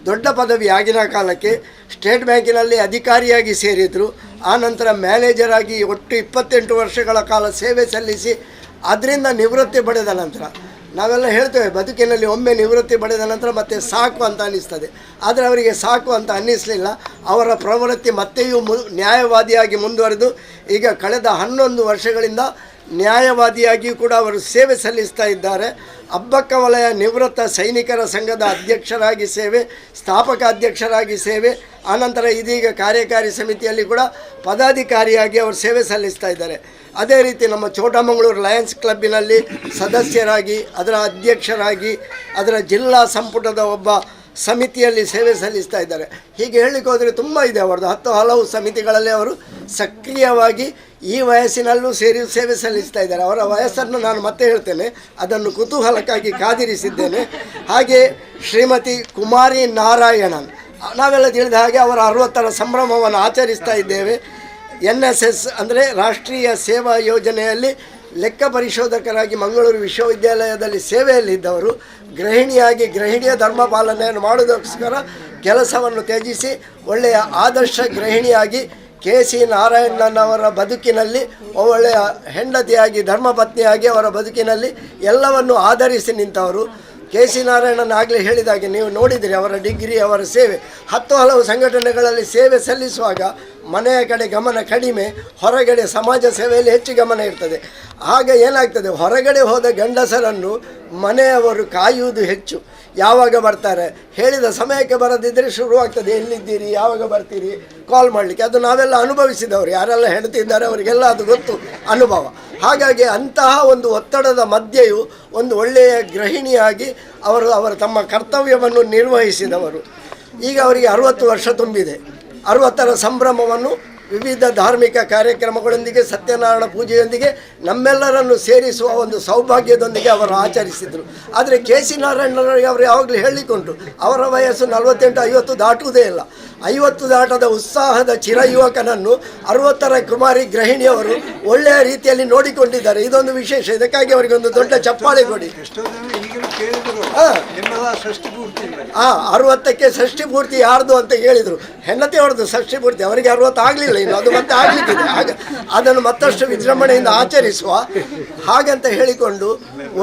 ದೊಡ್ಡ ಪದವಿ ಆಗಿನ ಕಾಲಕ್ಕೆ. ಸ್ಟೇಟ್ ಬ್ಯಾಂಕಿನಲ್ಲಿ ಅಧಿಕಾರಿಯಾಗಿ ಸೇರಿದರು. ಆನಂತರ ಮ್ಯಾನೇಜರ್ ಆಗಿ ಒಟ್ಟು 28 ವರ್ಷಗಳ ಕಾಲ ಸೇವೆ ಸಲ್ಲಿಸಿ ಅದರಿಂದ ನಿವೃತ್ತಿ ಪಡೆದ ನಂತರ ನಾವೆಲ್ಲ ಹೇಳ್ತೇವೆ ಬದುಕಿನಲ್ಲಿ ಒಮ್ಮೆ ನಿವೃತ್ತಿ ಪಡೆದ ನಂತರ ಮತ್ತೆ ಸಾಕು ಅಂತ ಅನ್ನಿಸ್ತದೆ. ಆದರೆ ಅವರಿಗೆ ಸಾಕು ಅಂತ ಅನ್ನಿಸಲಿಲ್ಲ. ಅವರ ಪ್ರವೃತ್ತಿ ಮತ್ತೆಯೂ ನ್ಯಾಯವಾದಿಯಾಗಿ ಮುಂದುವರೆದು ಈಗ ಕಳೆದ 11 ವರ್ಷಗಳಿಂದ ನ್ಯಾಯವಾದಿಯಾಗಿಯೂ ಕೂಡ ಅವರು ಸೇವೆ ಸಲ್ಲಿಸ್ತಾ ಇದ್ದಾರೆ. ಅಬ್ಬಕ್ಕ ವಲಯ ನಿವೃತ್ತ ಸೈನಿಕರ ಸಂಘದ ಅಧ್ಯಕ್ಷರಾಗಿ ಸೇವೆ, ಸ್ಥಾಪಕ ಅಧ್ಯಕ್ಷರಾಗಿ ಸೇವೆ, ಆನಂತರ ಇದೀಗ ಕಾರ್ಯಕಾರಿ ಸಮಿತಿಯಲ್ಲಿ ಕೂಡ ಪದಾಧಿಕಾರಿಯಾಗಿ ಅವರು ಸೇವೆ ಸಲ್ಲಿಸ್ತಾ ಇದ್ದಾರೆ. ಅದೇ ರೀತಿ ನಮ್ಮ ಚೋಟಮಂಗಳೂರು ಲಯನ್ಸ್ ಕ್ಲಬ್ಬಿನಲ್ಲಿ ಸದಸ್ಯರಾಗಿ, ಅದರ ಅಧ್ಯಕ್ಷರಾಗಿ, ಅದರ ಜಿಲ್ಲಾ ಸಂಪುಟದ ಒಬ್ಬ ಸಮಿತಿಯಲ್ಲಿ ಸೇವೆ ಸಲ್ಲಿಸ್ತಾ ಇದ್ದಾರೆ. ಹೀಗೆ ಹೇಳಲಿಕ್ಕೆ ಹೋದರೆ ತುಂಬ ಇದೆ ಅವರದ್ದು. ಹಲವು ಸಮಿತಿಗಳಲ್ಲಿ ಅವರು ಸಕ್ರಿಯವಾಗಿ ಈ ವಯಸ್ಸಿನಲ್ಲೂ ಸೇವೆ ಸಲ್ಲಿಸ್ತಾ ಇದ್ದಾರೆ. ಅವರ ವಯಸ್ಸನ್ನು ನಾನು ಮತ್ತೆ ಹೇಳ್ತೇನೆ, ಅದನ್ನು ಕುತೂಹಲಕ್ಕಾಗಿ ಕಾದಿರಿಸಿದ್ದೇನೆ. ಹಾಗೆ ಶ್ರೀಮತಿ ಕುಮಾರಿ ನಾರಾಯಣನ್, ನಾವೆಲ್ಲ ತಿಳಿದ ಹಾಗೆ ಅವರ 60ರ ಸಂಭ್ರಮವನ್ನು ಆಚರಿಸ್ತಾ ಇದ್ದೇವೆ. NSS ಅಂದರೆ ರಾಷ್ಟ್ರೀಯ ಸೇವಾ ಯೋಜನೆಯಲ್ಲಿ ಲೆಕ್ಕ ಪರಿಶೋಧಕರಾಗಿ ಮಂಗಳೂರು ವಿಶ್ವವಿದ್ಯಾಲಯದಲ್ಲಿ ಸೇವೆಯಲ್ಲಿದ್ದವರು ಗೃಹಿಣಿಯ ಧರ್ಮ ಪಾಲನೆಯನ್ನು ಮಾಡೋದಕ್ಕೋಸ್ಕರ ಕೆಲಸವನ್ನು ತ್ಯಜಿಸಿ ಒಳ್ಳೆಯ ಆದರ್ಶ ಗೃಹಿಣಿಯಾಗಿ KC ನಾರಾಯಣನ್ ಅವರ ಬದುಕಿನಲ್ಲಿ ಒಳ್ಳೆಯ ಹೆಂಡತಿಯಾಗಿ, ಧರ್ಮಪತ್ನಿಯಾಗಿ ಅವರ ಬದುಕಿನಲ್ಲಿ ಎಲ್ಲವನ್ನು ಆಧರಿಸಿ ನಿಂತವರು. KC ನಾರಾಯಣನ್ ಆಗಲೇ ಹೇಳಿದಾಗೆ ನೀವು ನೋಡಿದಿರಿ ಅವರ ಡಿಗ್ರಿ, ಅವರ ಸೇವೆ. ಹಲವು ಸಂಘಟನೆಗಳಲ್ಲಿ ಸೇವೆ ಸಲ್ಲಿಸುವಾಗ ಮನೆಯ ಕಡೆ ಗಮನ ಕಡಿಮೆ, ಹೊರಗಡೆ ಸಮಾಜ ಸೇವೆಯಲ್ಲಿ ಹೆಚ್ಚು ಗಮನ ಇರ್ತದೆ. ಆಗ ಏನಾಗ್ತದೆ, ಹೊರಗಡೆ ಹೋದ ಗಂಡಸರನ್ನು ಮನೆಯವರು ಕಾಯುವುದು ಹೆಚ್ಚು. ಯಾವಾಗ ಬರ್ತಾರೆ, ಹೇಳಿದ ಸಮಯಕ್ಕೆ ಬರದಿದ್ದರೆ ಶುರುವಾಗ್ತದೆ, ಎಲ್ಲಿದ್ದೀರಿ, ಯಾವಾಗ ಬರ್ತೀರಿ, ಕಾಲ್ ಮಾಡಲಿಕ್ಕೆ. ಅದು ನಾವೆಲ್ಲ ಅನುಭವಿಸಿದವರು, ಯಾರೆಲ್ಲ ಹೆಣ್ತಿದ್ದಾರೆ ಅವರಿಗೆಲ್ಲ ಅದು ಗೊತ್ತು, ಅನುಭವ. ಹಾಗಾಗಿ ಅಂತಹ ಒಂದು ಒತ್ತಡದ ಮಧ್ಯೆಯೂ ಒಂದು ಒಳ್ಳೆಯ ಗೃಹಿಣಿಯಾಗಿ ಅವರು ತಮ್ಮ ಕರ್ತವ್ಯವನ್ನು ನಿರ್ವಹಿಸಿದವರು. ಈಗ ಅವರಿಗೆ 60 ವರ್ಷ ತುಂಬಿದೆ. 60ರ ಸಂಭ್ರಮವನ್ನು ವಿವಿಧ ಧಾರ್ಮಿಕ ಕಾರ್ಯಕ್ರಮಗಳೊಂದಿಗೆ, ಸತ್ಯನಾರಾಯಣ ಪೂಜೆಯೊಂದಿಗೆ ನಮ್ಮೆಲ್ಲರನ್ನು ಸೇರಿಸುವ ಒಂದು ಸೌಭಾಗ್ಯದೊಂದಿಗೆ ಅವರು ಆಚರಿಸಿದರು. ಆದರೆ KC ನಾರಾಯಣರಿಗೆ ಅವರು ಯಾವಾಗಲೂ ಹೇಳಿಕೊಂಡು ಅವರ ವಯಸ್ಸು 48-50 ದಾಟುವುದೇ ಇಲ್ಲ. 50 ದಾಟದ ಉತ್ಸಾಹದ ಚಿರಯುವಕನನ್ನು 60ರ ಕುಮಾರಿ ಗೃಹಿಣಿಯವರು ಒಳ್ಳೆಯ ರೀತಿಯಲ್ಲಿ ನೋಡಿಕೊಂಡಿದ್ದಾರೆ. ಇದೊಂದು ವಿಶೇಷ. ಇದಕ್ಕಾಗಿ ಅವರಿಗೆ ಒಂದು ದೊಡ್ಡ ಚಪ್ಪಾಳೆ ಕೊಡಿ. 60ಕ್ಕೆ ಷಷ್ಠಿ ಪೂರ್ತಿ ಯಾರ್ದು ಅಂತ ಹೇಳಿದರು. ಹೆಂಡತಿ ಅವ್ರದ್ದು ಷಷ್ಠಿ ಪೂರ್ತಿ, ಅವರಿಗೆ 60 ಆಗಲಿಲ್ಲ ಇನ್ನು, ಅದು ಮತ್ತೆ ಆಗಲಿಕ್ಕಿದೆ. ಆಗ ಅದನ್ನು ಮತ್ತಷ್ಟು ವಿಜೃಂಭಣೆಯಿಂದ ಆಚರಿಸುವ ಹಾಗಂತ ಹೇಳಿಕೊಂಡು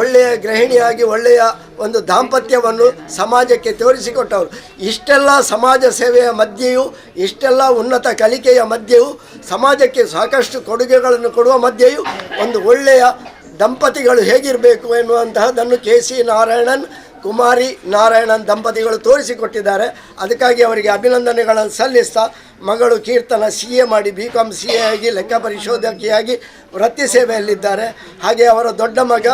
ಒಳ್ಳೆಯ ಗೃಹಿಣಿಯಾಗಿ ಒಳ್ಳೆಯ ಒಂದು ದಾಂಪತ್ಯವನ್ನು ಸಮಾಜಕ್ಕೆ ತೋರಿಸಿಕೊಟ್ಟವರು. ಇಷ್ಟೆಲ್ಲ ಸಮಾಜ ಸೇವೆಯ ಮಧ್ಯೆಯೂ, ಇಷ್ಟೆಲ್ಲ ಉನ್ನತ ಕಲಿಕೆಯ ಮಧ್ಯೆಯೂ, ಸಮಾಜಕ್ಕೆ ಸಾಕಷ್ಟು ಕೊಡುಗೆಗಳನ್ನು ಕೊಡುವ ಮಧ್ಯೆಯೂ ಒಂದು ಒಳ್ಳೆಯ ದಂಪತಿಗಳು ಹೇಗಿರಬೇಕು ಎನ್ನುವಂತಹದ್ದನ್ನು KC ನಾರಾಯಣನ್, ಕುಮಾರಿ ನಾರಾಯಣನ್ ದಂಪತಿಗಳು ತೋರಿಸಿಕೊಟ್ಟಿದ್ದಾರೆ. ಅದಕ್ಕಾಗಿ ಅವರಿಗೆ ಅಭಿನಂದನೆಗಳನ್ನು ಸಲ್ಲಿಸ್ತಾ, ಮಗಳು ಕೀರ್ತನ CA ಮಾಡಿ BCom CA ಆಗಿ ಲೆಕ್ಕ ಪರಿಶೋಧಕಿಯಾಗಿ ವೃತ್ತಿ ಸೇವೆಯಲ್ಲಿದ್ದಾರೆ. ಹಾಗೆ ಅವರ ದೊಡ್ಡ ಮಗ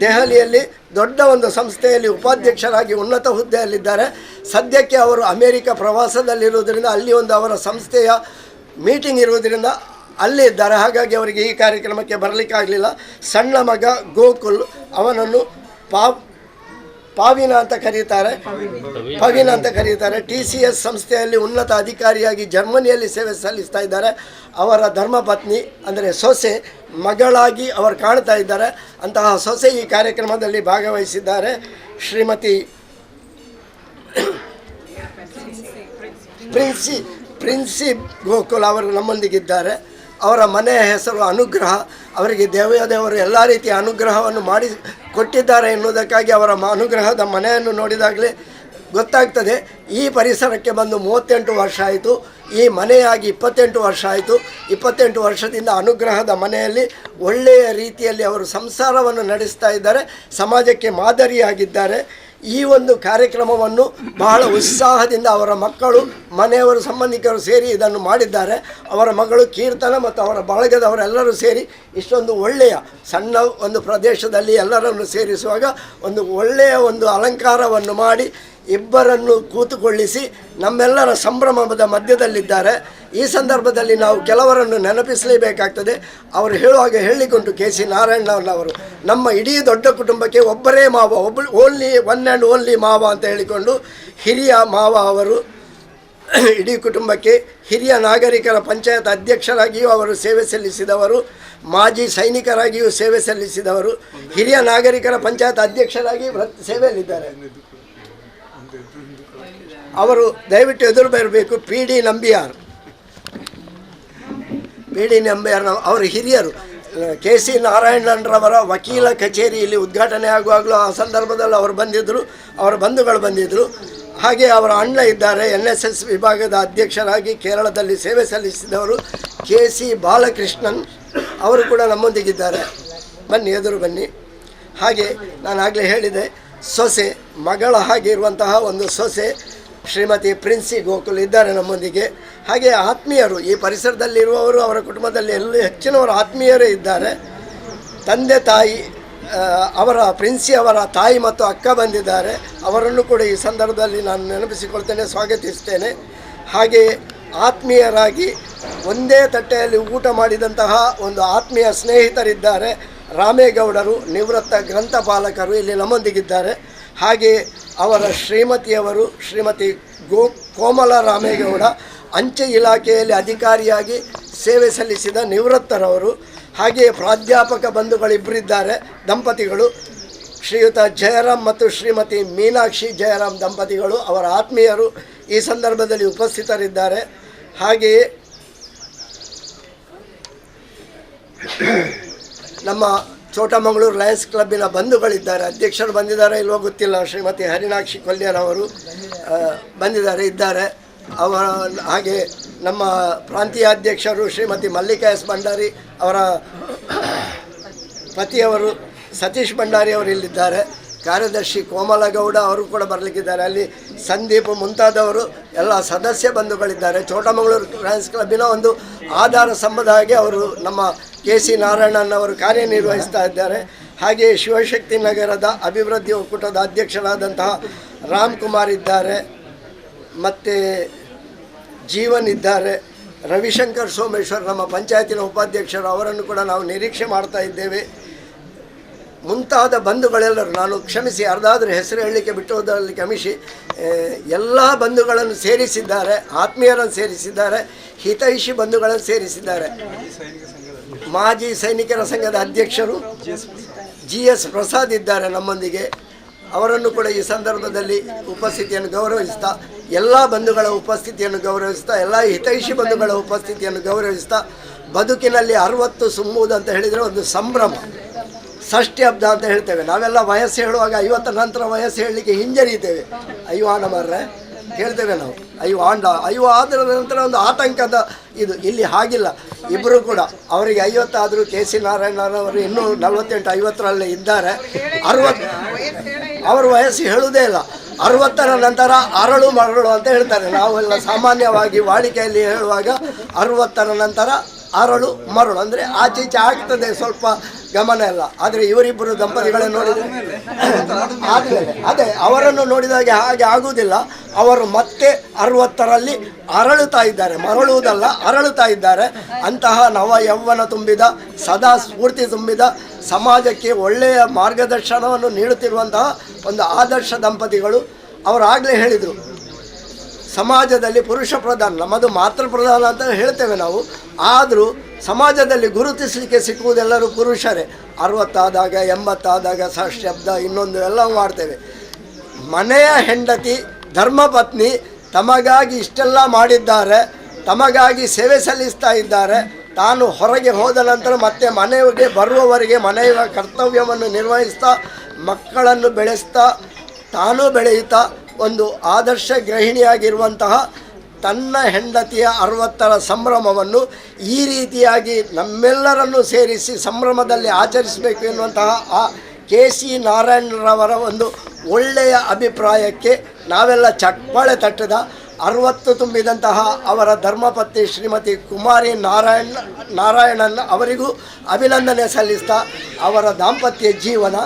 ದೆಹಲಿಯಲ್ಲಿ ದೊಡ್ಡ ಒಂದು ಸಂಸ್ಥೆಯಲ್ಲಿ ಉಪಾಧ್ಯಕ್ಷರಾಗಿ ಉನ್ನತ ಹುದ್ದೆಯಲ್ಲಿದ್ದಾರೆ. ಸದ್ಯಕ್ಕೆ ಅವರು ಅಮೇರಿಕ ಪ್ರವಾಸದಲ್ಲಿರುವುದರಿಂದ ಅಲ್ಲಿ ಒಂದು ಅವರ ಸಂಸ್ಥೆಯ ಮೀಟಿಂಗ್ ಇರುವುದರಿಂದ ಅಲ್ಲಿ ಇದ್ದಾರೆ. ಹಾಗಾಗಿ ಅವರಿಗೆ ಈ ಕಾರ್ಯಕ್ರಮಕ್ಕೆ ಬರಲಿಕ್ಕಾಗಲಿಲ್ಲ. ಸಣ್ಣ ಮಗ ಗೋಕುಲ್, ಅವನನ್ನು ಪವಿನ ಅಂತ ಕರೀತಾರೆ. TCS ಸಂಸ್ಥೆಯಲ್ಲಿ ಉನ್ನತ ಅಧಿಕಾರಿಯಾಗಿ ಜರ್ಮನಿಯಲ್ಲಿ ಸೇವೆ ಸಲ್ಲಿಸ್ತಾ ಇದ್ದಾರೆ. ಅವರ ಧರ್ಮಪತ್ನಿ ಅಂದರೆ ಸೊಸೆ ಮಗಳಾಗಿ ಅವರು ಕಾಣ್ತಾ ಇದ್ದಾರೆ. ಅಂತಹ ಸೊಸೆ ಈ ಕಾರ್ಯಕ್ರಮದಲ್ಲಿ ಭಾಗವಹಿಸಿದ್ದಾರೆ. ಶ್ರೀಮತಿ ಪ್ರಿನ್ಸಿ ಗೋಕುಲ್ ಅವರು ನಮ್ಮೊಂದಿಗಿದ್ದಾರೆ. ಅವರ ಮನೆಯ ಹೆಸರು ಅನುಗ್ರಹ. ಅವರಿಗೆ ದೇವರು ಎಲ್ಲ ರೀತಿಯ ಅನುಗ್ರಹವನ್ನು ಮಾಡಿ ಕೊಟ್ಟಿದ್ದಾರೆ ಎನ್ನುವುದಕ್ಕಾಗಿ ಅವರ ಅನುಗ್ರಹದ ಮನೆಯನ್ನು ನೋಡಿದಾಗಲೇ ಗೊತ್ತಾಗ್ತದೆ. ಈ ಪರಿಸರಕ್ಕೆ ಬಂದು 38 ವರ್ಷ ಆಯಿತು, ಈ ಮನೆಯಾಗಿ 28 ವರ್ಷ ಆಯಿತು. 28 ವರ್ಷದಿಂದ ಅನುಗ್ರಹದ ಮನೆಯಲ್ಲಿ ಒಳ್ಳೆಯ ರೀತಿಯಲ್ಲಿ ಅವರು ಸಂಸಾರವನ್ನು ನಡೆಸ್ತಾ ಇದ್ದಾರೆ, ಸಮಾಜಕ್ಕೆ ಮಾದರಿಯಾಗಿದ್ದಾರೆ. ಈ ಒಂದು ಕಾರ್ಯಕ್ರಮವನ್ನು ಬಹಳ ಉತ್ಸಾಹದಿಂದ ಅವರ ಮಕ್ಕಳು, ಮನೆಯವರು, ಸಂಬಂಧಿಕರು ಸೇರಿ ಇದನ್ನು ಮಾಡಿದ್ದಾರೆ. ಅವರ ಮಗಳು ಕೀರ್ತನ ಮತ್ತು ಅವರ ಬಳಗದವರೆಲ್ಲರೂ ಸೇರಿ ಇಷ್ಟೊಂದು ಒಳ್ಳೆಯ ಸಣ್ಣ ಒಂದು ಪ್ರದೇಶದಲ್ಲಿ ಎಲ್ಲರನ್ನು ಸೇರಿಸುವಾಗ ಒಂದು ಒಳ್ಳೆಯ ಒಂದು ಅಲಂಕಾರವನ್ನು ಮಾಡಿ ಇಬ್ಬರನ್ನು ಕೂತುಕೊಳ್ಳಿಸಿ ನಮ್ಮೆಲ್ಲರ ಸಂಭ್ರಮದ ಮಧ್ಯದಲ್ಲಿದ್ದಾರೆ. ಈ ಸಂದರ್ಭದಲ್ಲಿ ನಾವು ಕೆಲವರನ್ನು ನೆನಪಿಸಲೇಬೇಕಾಗ್ತದೆ. ಅವರು ಹೇಳುವಾಗ ಹೇಳಿಕೊಂಡು KC ನಾರಾಯಣನ್ ಅವರು ನಮ್ಮ ಇಡೀ ದೊಡ್ಡ ಕುಟುಂಬಕ್ಕೆ ಒಬ್ಬರೇ ಮಾವ, ಓನ್ಲಿ ಒನ್ ಆ್ಯಂಡ್ ಓನ್ಲಿ ಮಾವ ಅಂತ ಹೇಳಿಕೊಂಡು ಹಿರಿಯ ಮಾವ ಅವರು ಇಡೀ ಕುಟುಂಬಕ್ಕೆ ಹಿರಿಯ ನಾಗರಿಕರ ಪಂಚಾಯತ್ ಅಧ್ಯಕ್ಷರಾಗಿಯೂ ಅವರು ಸೇವೆ ಸಲ್ಲಿಸಿದವರು, ಮಾಜಿ ಸೈನಿಕರಾಗಿಯೂ ಸೇವೆ ಸಲ್ಲಿಸಿದವರು, ಹಿರಿಯ ನಾಗರಿಕರ ಪಂಚಾಯತ್ ಅಧ್ಯಕ್ಷರಾಗಿ ಸೇವೆಯಲ್ಲಿದ್ದಾರೆ. ಅವರು ದಯವಿಟ್ಟು ಎದುರು ಬರಬೇಕು. PD ನಂಬಿಯಾರ್ ಅವರು ಹಿರಿಯರು. ಕೆ ಸಿ ನಾರಾಯಣರವರ ವಕೀಲ ಕಚೇರಿ ಇಲ್ಲಿ ಉದ್ಘಾಟನೆ ಆಗುವಾಗಲೂ ಆ ಸಂದರ್ಭದಲ್ಲಿ ಅವರು ಬಂದಿದ್ದರು, ಅವರ ಬಂಧುಗಳು ಬಂದಿದ್ದರು. ಹಾಗೆ ಅವರ ಅಣ್ಣ ಇದ್ದಾರೆ, NSS ವಿಭಾಗದ ಅಧ್ಯಕ್ಷರಾಗಿ ಕೇರಳದಲ್ಲಿ ಸೇವೆ ಸಲ್ಲಿಸಿದವರು ಕೆ ಸಿ ಬಾಲಕೃಷ್ಣನ್, ಅವರು ಕೂಡ ನಮ್ಮೊಂದಿಗಿದ್ದಾರೆ. ಬನ್ನಿ, ಎದುರು ಬನ್ನಿ. ಹಾಗೆ ನಾನು ಆಗಲೇ ಹೇಳಿದೆ, ಸೊಸೆ, ಮಗಳ ಹಾಗೆ ಇರುವಂತಹ ಒಂದು ಸೊಸೆ ಶ್ರೀಮತಿ ಪ್ರಿನ್ಸಿ ಗೋಕುಲ್ ಇದ್ದಾರೆ ನಮ್ಮೊಂದಿಗೆ. ಹಾಗೆ ಆತ್ಮೀಯರು, ಈ ಪರಿಸರದಲ್ಲಿರುವವರು, ಅವರ ಕುಟುಂಬದಲ್ಲಿ ಹೆಚ್ಚಿನವರು ಆತ್ಮೀಯರೇ ಇದ್ದಾರೆ. ತಂದೆ ತಾಯಿ, ಅವರ ಪ್ರಿನ್ಸಿ ಅವರ ತಾಯಿ ಮತ್ತು ಅಕ್ಕ ಬಂದಿದ್ದಾರೆ. ಅವರನ್ನು ಕೂಡ ಈ ಸಂದರ್ಭದಲ್ಲಿ ನಾನು ನೆನಪಿಸಿಕೊಳ್ತೇನೆ, ಸ್ವಾಗತಿಸ್ತೇನೆ. ಹಾಗೆ ಆತ್ಮೀಯರಾಗಿ ಒಂದೇ ತಟ್ಟೆಯಲ್ಲಿ ಊಟ ಮಾಡಿದಂತಹ ಒಂದು ಆತ್ಮೀಯ ಸ್ನೇಹಿತರಿದ್ದಾರೆ. ರಾಮೇಗೌಡರು, ನಿವೃತ್ತ ಗ್ರಂಥಪಾಲಕರು, ಇಲ್ಲಿ ನಮ್ಮೊಂದಿಗಿದ್ದಾರೆ. ಹಾಗೆ ಅವರ ಶ್ರೀಮತಿಯವರು ಶ್ರೀಮತಿ ಕೋಮಲ ರಾಮೇಗೌಡ, ಅಂಚೆ ಇಲಾಖೆಯಲ್ಲಿ ಅಧಿಕಾರಿಯಾಗಿ ಸೇವೆ ಸಲ್ಲಿಸಿದ ನಿವೃತ್ತರವರು. ಹಾಗೆಯೇ ಪ್ರಾಧ್ಯಾಪಕ ಬಂಧುಗಳಿಬ್ಬರಿದ್ದಾರೆ, ದಂಪತಿಗಳು, ಶ್ರೀಯುತ ಜಯರಾಮ್ ಮತ್ತು ಶ್ರೀಮತಿ ಮೀನಾಕ್ಷಿ ಜಯರಾಮ್ ದಂಪತಿಗಳು, ಅವರ ಆತ್ಮೀಯರು ಈ ಸಂದರ್ಭದಲ್ಲಿ ಉಪಸ್ಥಿತರಿದ್ದಾರೆ. ಹಾಗೆಯೇ ನಮ್ಮ ಚೋಟಮಂಗಳೂರು ಲಯನ್ಸ್ ಕ್ಲಬ್ಬಿನ ಬಂಧುಗಳಿದ್ದಾರೆ, ಅಧ್ಯಕ್ಷರು ಬಂದಿದ್ದಾರೆ ಇಲ್ವೋ ಗೊತ್ತಿಲ್ಲ, ಶ್ರೀಮತಿ ಹರಿಣಾಕ್ಷಿ ಕೊಲ್ಯರವರು ಇದ್ದಾರೆ. ಅವರ ಹಾಗೆ ನಮ್ಮ ಪ್ರಾಂತೀಯ ಅಧ್ಯಕ್ಷರು ಶ್ರೀಮತಿ ಮಲ್ಲಿಕಾ ಎಸ್ ಭಂಡಾರಿ, ಅವರ ಪತಿಯವರು ಸತೀಶ್ ಭಂಡಾರಿ ಅವರು ಇಲ್ಲಿದ್ದಾರೆ. ಕಾರ್ಯದರ್ಶಿ ಕೋಮಲಗೌಡ ಅವರು ಕೂಡ ಬರಲಿಕ್ಕಿದ್ದಾರೆ. ಅಲ್ಲಿ ಸಂದೀಪ್ ಮುಂತಾದವರು ಎಲ್ಲ ಸದಸ್ಯ ಬಂಧುಗಳಿದ್ದಾರೆ. ಚೋಟಮಂಗಳೂರು ಲಯನ್ಸ್ ಕ್ಲಬ್ಬಿನ ಒಂದು ಆಧಾರ ಸ್ತಂಭದ ಹಾಗೆ ಅವರು ನಮ್ಮ ಕೆ ಸಿ ನಾರಾಯಣನ್ ಅವರು ಕಾರ್ಯನಿರ್ವಹಿಸ್ತಾ ಇದ್ದಾರೆ. ಹಾಗೆಯೇ ಶಿವಶಕ್ತಿ ನಗರದ ಅಭಿವೃದ್ಧಿ ಒಕ್ಕೂಟದ ಅಧ್ಯಕ್ಷರಾದಂತಹ ರಾಮ್ ಕುಮಾರ್ ಇದ್ದಾರೆ, ಮತ್ತು ಜೀವನ್ ಇದ್ದಾರೆ. ರವಿಶಂಕರ್ ಸೋಮೇಶ್ವರ್ ನಮ್ಮ ಪಂಚಾಯತಿನ ಉಪಾಧ್ಯಕ್ಷರು, ಅವರನ್ನು ಕೂಡ ನಾವು ನಿರೀಕ್ಷೆ ಮಾಡ್ತಾ ಇದ್ದೇವೆ. ಮುಂತಾದ ಬಂಧುಗಳೆಲ್ಲರೂ, ನಾನು ಕ್ಷಮಿಸಿ ಅರ್ಧಾದರೂ ಹೆಸರು ಹೇಳಲಿಕ್ಕೆ ಬಿಟ್ಟೋದರಲ್ಲಿ ಕ್ಷಮಿಸಿ, ಎಲ್ಲ ಬಂಧುಗಳನ್ನು ಸೇರಿಸಿದ್ದಾರೆ, ಆತ್ಮೀಯರನ್ನು ಸೇರಿಸಿದ್ದಾರೆ, ಹಿತೈಷಿ ಬಂಧುಗಳನ್ನು ಸೇರಿಸಿದ್ದಾರೆ. ಮಾಜಿ ಸೈನಿಕರ ಸಂಘದ ಅಧ್ಯಕ್ಷರು GS ಪ್ರಸಾದ್ ಇದ್ದಾರೆ ನಮ್ಮೊಂದಿಗೆ. ಅವರನ್ನು ಕೂಡ ಈ ಸಂದರ್ಭದಲ್ಲಿ ಉಪಸ್ಥಿತಿಯನ್ನು ಗೌರವಿಸ್ತಾ, ಎಲ್ಲ ಬಂಧುಗಳ ಉಪಸ್ಥಿತಿಯನ್ನು ಗೌರವಿಸ್ತಾ, ಎಲ್ಲ ಹಿತೈಷಿ ಬಂಧುಗಳ ಉಪಸ್ಥಿತಿಯನ್ನು ಗೌರವಿಸ್ತಾ, ಬದುಕಿನಲ್ಲಿ 60 ಸುಮ್ಮುವುದು ಅಂತ ಹೇಳಿದರೆ ಒಂದು ಸಂಭ್ರಮ, ಷಷ್ಠಿ ಹಬ್ಬ ಅಂತ ಹೇಳ್ತೇವೆ ನಾವೆಲ್ಲ. ವಯಸ್ಸು ಹೇಳುವಾಗ 50 ನಂತರ ವಯಸ್ಸು ಹೇಳಲಿಕ್ಕೆ ಹಿಂಜರಿತೇವೆ, ಅಯ್ಯೋ ಆಂಡ ಮಾರ್ರೆ ಹೇಳ್ತೇವೆ ನಾವು, ಅಯ್ಯೋ ಆದರ ನಂತರ ಒಂದು ಆತಂಕದ ಇದು. ಇಲ್ಲಿ ಹಾಗಿಲ್ಲ, ಇಬ್ಬರು ಕೂಡ ಅವರಿಗೆ 50 ಆದರೂ ಕೆ ಸಿ ನಾರಾಯಣರವರು ಇನ್ನೂ 48 50ರಲ್ಲೇ ಇದ್ದಾರೆ. 60 ಅವರ ವಯಸ್ಸು ಹೇಳುವುದೇ ಇಲ್ಲ. 60ರ ನಂತರ ಅರಳು ಮರಳು ಅಂತ ಹೇಳ್ತಾರೆ. ನಾವೆಲ್ಲ ಸಾಮಾನ್ಯವಾಗಿ ವಾಡಿಕೆಯಲ್ಲಿ ಹೇಳುವಾಗ 60ರ ನಂತರ ಅರಳು ಮರಳು ಅಂದರೆ ಆಚೀಚೆ ಆಗ್ತದೆ, ಸ್ವಲ್ಪ ಗಮನ ಎಲ್ಲ. ಆದರೆ ಇವರಿಬ್ಬರು ದಂಪತಿಗಳನ್ನು ನೋಡಿದರೆ ಆದಮೇಲೆ ಅದೇ ಅವರನ್ನು ನೋಡಿದಾಗ ಹಾಗೆ ಆಗುವುದಿಲ್ಲ. ಅವರು ಮತ್ತೆ 60ರಲ್ಲಿ ಅರಳುತ್ತಾ ಇದ್ದಾರೆ, ಮರಳುವುದಲ್ಲ ಅರಳುತ್ತಾ ಇದ್ದಾರೆ. ಅಂತಹ ನವ ಯೌವನ ತುಂಬಿದ, ಸದಾ ಸ್ಫೂರ್ತಿ ತುಂಬಿದ, ಸಮಾಜಕ್ಕೆ ಒಳ್ಳೆಯ ಮಾರ್ಗದರ್ಶನವನ್ನು ನೀಡುತ್ತಿರುವಂತಹ ಒಂದು ಆದರ್ಶ ದಂಪತಿಗಳು. ಅವರು ಆಗಲೇ ಹೇಳಿದರು, ಸಮಾಜದಲ್ಲಿ ಪುರುಷ ಪ್ರಧಾನ, ನಮ್ಮದು ಮಾತೃ ಪ್ರಧಾನ ಅಂತ ಹೇಳ್ತೇವೆ ನಾವು, ಆದರೂ ಸಮಾಜದಲ್ಲಿ ಗುರುತಿಸಲಿಕ್ಕೆ ಸಿಕ್ಕುವುದೆಲ್ಲರೂ ಪುರುಷರೇ. 60 ಆದಾಗ 80 ಆದಾಗ ಷಷ್ಠಬ್ದ ಇನ್ನೊಂದು ಎಲ್ಲ ಮಾಡ್ತೇವೆ. ಮನೆಯ ಹೆಂಡತಿ ಧರ್ಮಪತ್ನಿ ತಮಗಾಗಿ ಇಷ್ಟೆಲ್ಲ ಮಾಡಿದ್ದಾರೆ, ತಮಗಾಗಿ ಸೇವೆ ಸಲ್ಲಿಸ್ತಾ ಇದ್ದಾರೆ. ತಾನು ಹೊರಗೆ ಹೋದ ನಂತರ ಮತ್ತೆ ಮನೆಗೆ ಬರುವವರೆಗೆ ಮನೆಯ ಕರ್ತವ್ಯವನ್ನು ನಿರ್ವಹಿಸ್ತಾ, ಮಕ್ಕಳನ್ನು ಬೆಳೆಸ್ತಾ, ತಾನೂ ಬೆಳೆಯುತ್ತಾ ಒಂದು ಆದರ್ಶ ಗೃಹಿಣಿಯಾಗಿರುವಂತಹ ತನ್ನ ಹೆಂಡತಿಯ 60ರ ಸಂಭ್ರಮವನ್ನು ಈ ರೀತಿಯಾಗಿ ನಮ್ಮೆಲ್ಲರನ್ನು ಸೇರಿಸಿ ಸಂಭ್ರಮದಲ್ಲಿ ಆಚರಿಸಬೇಕು ಎನ್ನುವಂತಹ ಆ ಕೆ ಸಿ ನಾರಾಯಣರವರ ಒಂದು ಒಳ್ಳೆಯ ಅಭಿಪ್ರಾಯಕ್ಕೆ ನಾವೆಲ್ಲ ಚಪ್ಪಾಳೆ ತಟ್ಟಿದ. 60 ತುಂಬಿದಂತಹ ಅವರ ಧರ್ಮಪತ್ನಿ ಶ್ರೀಮತಿ ಕುಮಾರಿ ನಾರಾಯಣನ್ ಅವರಿಗೂ ಅಭಿನಂದನೆ ಸಲ್ಲಿಸ್ತಾ, ಅವರ ದಾಂಪತ್ಯ ಜೀವನ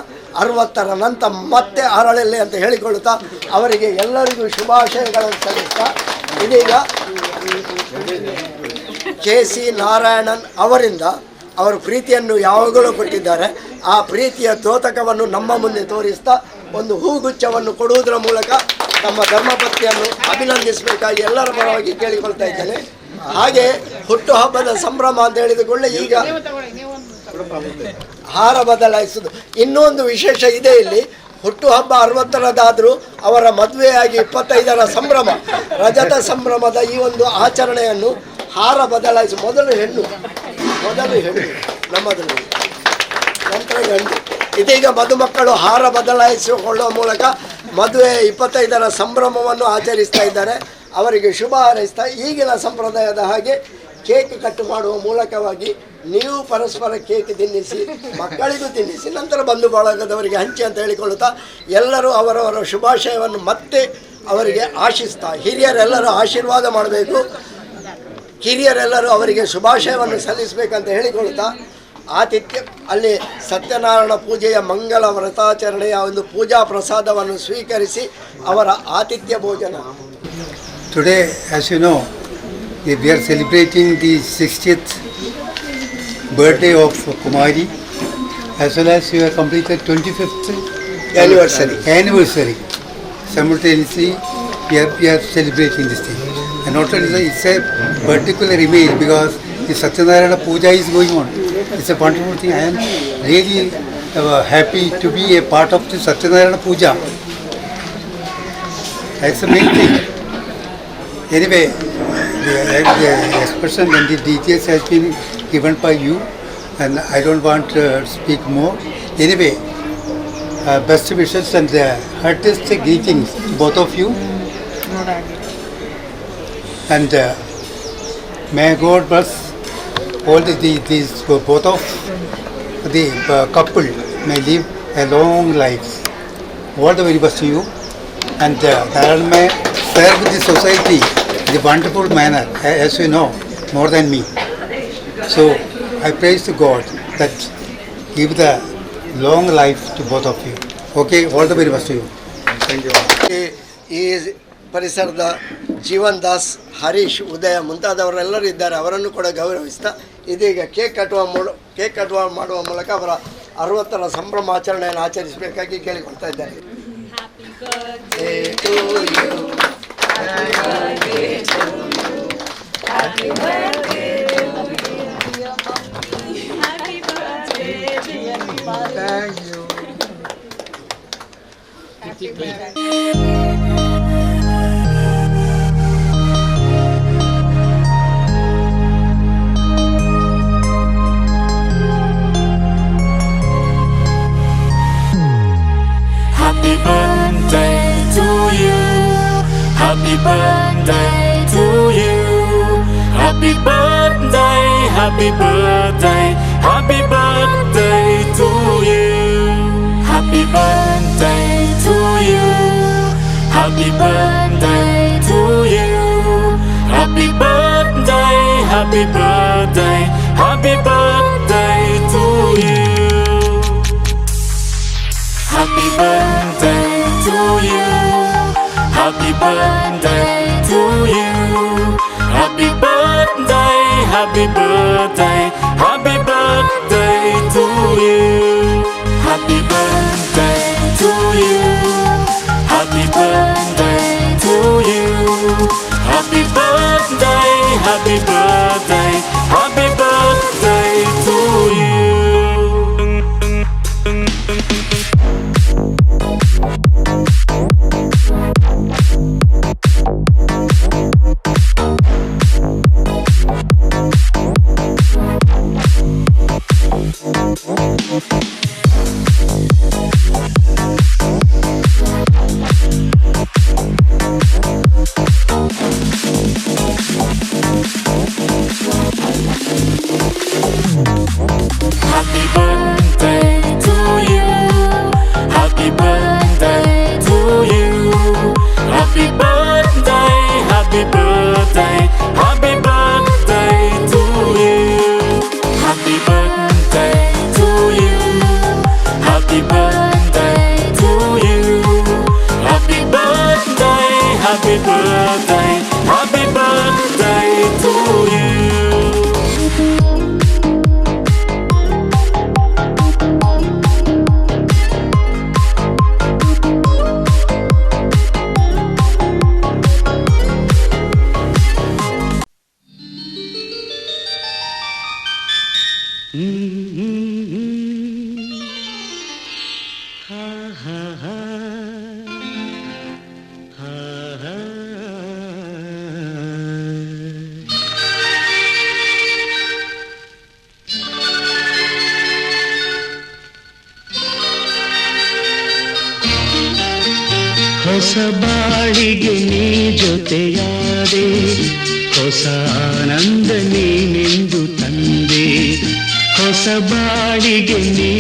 60ರ ನಂತರ ಮತ್ತೆ ಅರಳಲಿ ಅಂತ ಹೇಳಿಕೊಳ್ಳುತ್ತಾ ಅವರಿಗೆ ಎಲ್ಲರಿಗೂ ಶುಭಾಶಯಗಳನ್ನು ಸಲ್ಲಿಸ್ತಾ, ಇದೀಗ ಕೆ ಸಿ ನಾರಾಯಣನ್ ಅವರಿಂದ ಅವರು ಪ್ರೀತಿಯನ್ನು ಯಾವಾಗಲೂ ಕೊಟ್ಟಿದ್ದಾರೆ. ಆ ಪ್ರೀತಿಯ ದ್ಯೋತಕವನ್ನು ನಮ್ಮ ಮುಂದೆ ತೋರಿಸ್ತಾ ಒಂದು ಹೂಗುಚ್ಛವನ್ನು ಕೊಡುವುದರ ಮೂಲಕ ನಮ್ಮ ಧರ್ಮಪತ್ನಿಯನ್ನು ಅಭಿನಂದಿಸಬೇಕಾಗಿ ಎಲ್ಲರ ಪರವಾಗಿ ಕೇಳಿಕೊಳ್ತಾ ಇದ್ದೇನೆ. ಹಾಗೆ ಹುಟ್ಟುಹಬ್ಬದ ಸಂಭ್ರಮ ಅಂತ ಹೇಳಿದುಕೊಳ್ಳೆ ಈಗ ಹಾರ ಬದಲಾಯಿಸುವುದು. ಇನ್ನೊಂದು ವಿಶೇಷ ಇದೆ ಇಲ್ಲಿ. ಹುಟ್ಟುಹಬ್ಬ 60ರದಾದರೂ ಅವರ ಮದುವೆಯಾಗಿ 25ರ ಸಂಭ್ರಮ, ರಜತ ಸಂಭ್ರಮದ ಈ ಒಂದು ಆಚರಣೆಯನ್ನು ಹಾರ ಬದಲಾಯಿಸಿ ಮೊದಲು ಹೆಣ್ಣು ನಮ್ಮದರಲ್ಲಿ. ನಂತರ ಗಂಡು. ಇದೀಗ ಮದುಮಕ್ಕಳು ಹಾರ ಬದಲಾಯಿಸಿಕೊಳ್ಳುವ ಮೂಲಕ ಮದುವೆ 25ರ ಸಂಭ್ರಮವನ್ನು ಆಚರಿಸ್ತಾ ಇದ್ದಾರೆ. ಅವರಿಗೆ ಶುಭ ಹಾರೈಸ್ತಾ ಈಗಿನ ಸಂಪ್ರದಾಯದ ಹಾಗೆ ಕೇಕ್ ಕಟ್ ಮಾಡುವ ಮೂಲಕವಾಗಿ ನೀವು ಪರಸ್ಪರ ಕೇಕ್ ತಿನ್ನಿಸಿ, ಮಕ್ಕಳಿಗೂ ತಿನ್ನಿಸಿ, ನಂತರ ಬಂಧು ಬಳಗದವರಿಗೆ ಹಂಚಿ ಅಂತ ಹೇಳಿಕೊಳ್ಳುತ್ತಾ ಎಲ್ಲರೂ ಅವರವರ ಶುಭಾಶಯವನ್ನು ಮತ್ತೆ ಅವರಿಗೆ ಆಶಿಸ್ತಾ, ಹಿರಿಯರೆಲ್ಲರೂ ಆಶೀರ್ವಾದ ಮಾಡಬೇಕು, ಕಿರಿಯರೆಲ್ಲರೂ ಅವರಿಗೆ ಶುಭಾಶಯವನ್ನು ಸಲ್ಲಿಸಬೇಕಂತ ಹೇಳಿಕೊಳ್ಳುತ್ತಾ ಆತಿಥ್ಯ ಅಲ್ಲಿ ಸತ್ಯನಾರಾಯಣ ಪೂಜೆಯ ಮಂಗಲ ವ್ರತಾಚರಣೆಯ ಒಂದು ಪೂಜಾ ಪ್ರಸಾದವನ್ನು ಸ್ವೀಕರಿಸಿ ಅವರ ಆತಿಥ್ಯ ಭೋಜನ. Today, as you know, we are celebrating the 60th birthday of Kumari, as well as we have completed 25th anniversary. Simultaneously, we are celebrating this thing. And not only that, it's a particular image because the Satyanarayana Puja is going on. It's a wonderful thing. I am really happy to be a part of the Satyanarayana Puja. That's the main thing. Anyway, the expression and the details has been given by you, and I don't want to speak more. Anyway, best wishes and heartiest greetings to both of you. And may God bless all these both of the couple may live a long life. All the very best to you, and Narayan may serve the society in a wonderful manner, as you know more than me. So I praise to God that give the long life to both of you. Okay, all the very best to you. Thank you. ಈ ಪರಿಸರದ ಜೀವನ್ ದಾಸ್, ಹರೀಶ್, ಉದಯ ಮುಂತಾದವರೆಲ್ಲರೂ ಇದ್ದಾರೆ. ಅವರನ್ನು ಕೂಡ ಗೌರವಿಸ್ತಾ ಇದೀಗ ಕೇಕ್ ಕಟ್ ಮಾಡುವ ಮೂಲಕ ಅವರ 60ರ ಸಂಭ್ರಮಾಚರಣೆಯನ್ನು ಆಚರಿಸಬೇಕಾಗಿ ಕೇಳಿಕೊಳ್ತಾ ಇದ್ದಾರೆ. Happy birthday to you. Happy birthday to you. Happy birthday, happy birthday, happy birthday to you. Happy birthday to you. Happy birthday to you. Happy birthday, happy birthday, happy birthday to you. Happy birthday to you. Happy birthday to you. Happy birthday, happy birthday, happy birthday to you. Happy birthday to you. Happy birthday to you. Happy birthday, happy birthday, happy birthday to you. ಹೊಸ ಬಾಳಿಗೆ ನೀ ಜೊತೆಯಾದೆ, ಹೊಸ ಆನಂದ ನೀನೆಂದು ತಂದೆ. ಹೊಸ ಬಾಳಿಗೆ ನೀ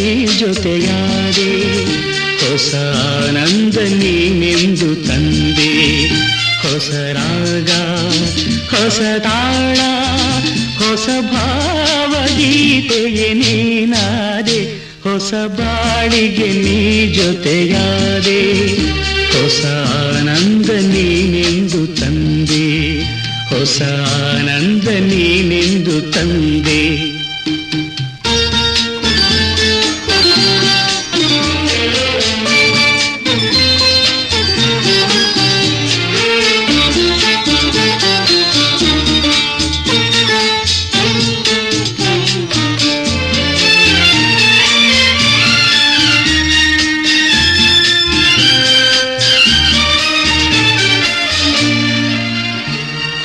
ಜೊತೆಯಾದೆ, ಹೊಸ ಆನಂದ ನೀನೆಂದು ತಂದೆ. ಹೊಸ ರಾಗ, ಹೊಸ ತಾಳ, ಹೊಸ ಭಾವಗೀತೆಯೇ ನೀನಾದೆ. ಹೊಸ ಬಾಳಿಗೆ ನೀ ಜೊತೆಯಾದೆ, ಹೊಸ ಆನಂದ ನೀನೆಂದು ತಂದೆ. ಹೊಸ ಆನಂದ ನೀನೆಂದು ತಂದೆ.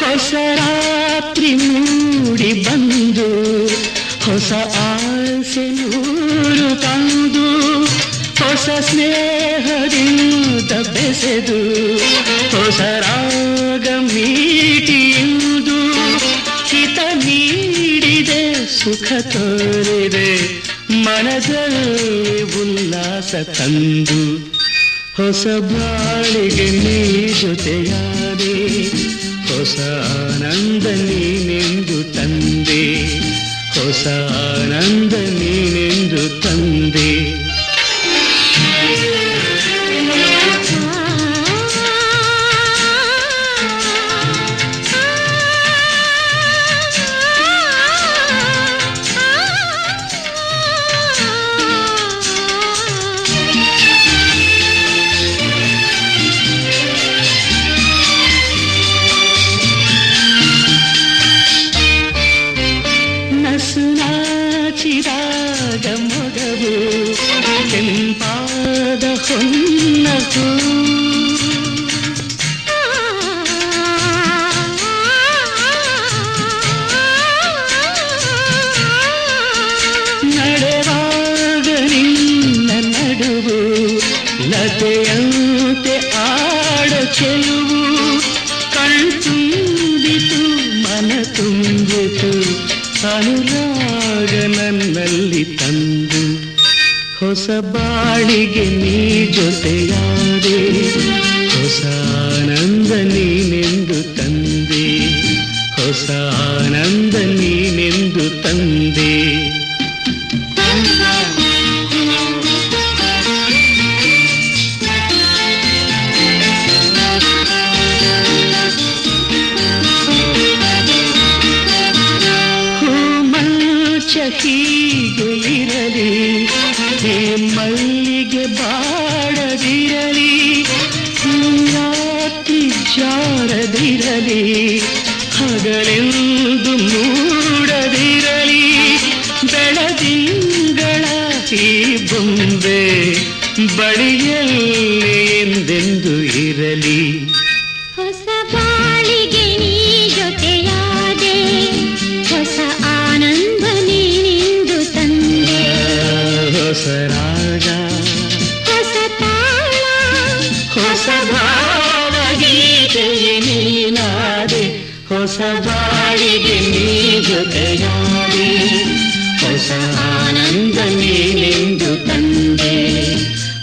ಹೊಸ ರಾತ್ರಿ ಮೂಡಿ ಬಂದು, ಹೊಸ ಆಸೆ ನೂರು ತಂದು, ಹೊಸ ಸ್ನೇಹದಿಂದ ಬೆಸೆದು, ಹೊಸ ರಾಗ ಮೀಟಿಯುವುದು. ಹಿತ ನೀಡಿದೆ, ಸುಖ ತೋರಿದೆ, ಮನದಲ್ಲಿ ಉಲ್ಲಾಸ ತಂದು. ಹೊಸ ಬಾಳಿಗೆ ನೀ ಜೊತೆಯಾದೆ, ಹೊಸ ಆನಂದ ನೀನೆಂದು ತಂದೆ. ಹೊಸ ಆನಂದ ನೀನೆಂದು ತಂದೆ. ನಾಚಿದಾಗ ಮೊಗವು ಕೆಂಪಾದ ಹೊನ್ನದು, ನಡೆವಾಗ ನಿನ್ನ ನಡುವು ಲತೆಯಂತೆ ಆಡ ಚೆಲುವು. ಕಣ್ತುಂಬಿತು, ಮನ ತುಂಬಿತು, ಅನುರಾಗ ನನ್ನಲ್ಲಿ ತಂದು. ಹೊಸ ಬಾಳಿಗೆ ನೀ ಜೊತೆಯಾದೆ, ಹೊಸ ಆನಂದ ನೀನೆಂದು ತಂದೆ. ಹೊಸ ಆನಂದ ನೀನೆಂದು ತಂದೆ. ಹೀಗೆ ಇರಲಿ, ಹೇ ಮಲ್ಲಿಗೆ ಬಾಡದಿರಲಿ, ರಾತ್ರಿ ಜಾರದಿರಲಿ, ಹಗಲೆಂದು ಮೂಡದಿರಲಿ. ಬೆಳದಿಂಗಳ ಈ ಬೊಂಬೆ ಬಳಿಯಲ್ಲಿ ಎಂದೆಂದು ಇರಲಿ. ಹೊಸ ಬಾಳಿಗೆ ನೀ ಜೊತೆಯಾದೆ, ಹೊಸ ಆನಂದ ನೀನೆಂದು ತಂದೆ. ಹೊಸ ರಾಗ, ಹೊಸ ತಾಳ, ಹೊಸ ಭಾವಗೀತೆಯೇ ನೀನಾದೆ. ಹೊಸ ಬಾಳಿಗೆ ನೀ ಜೊತೆಯಾದೆ, ಹೊಸ ಆನಂದ ನೀನೆಂದು ತಂದೆ.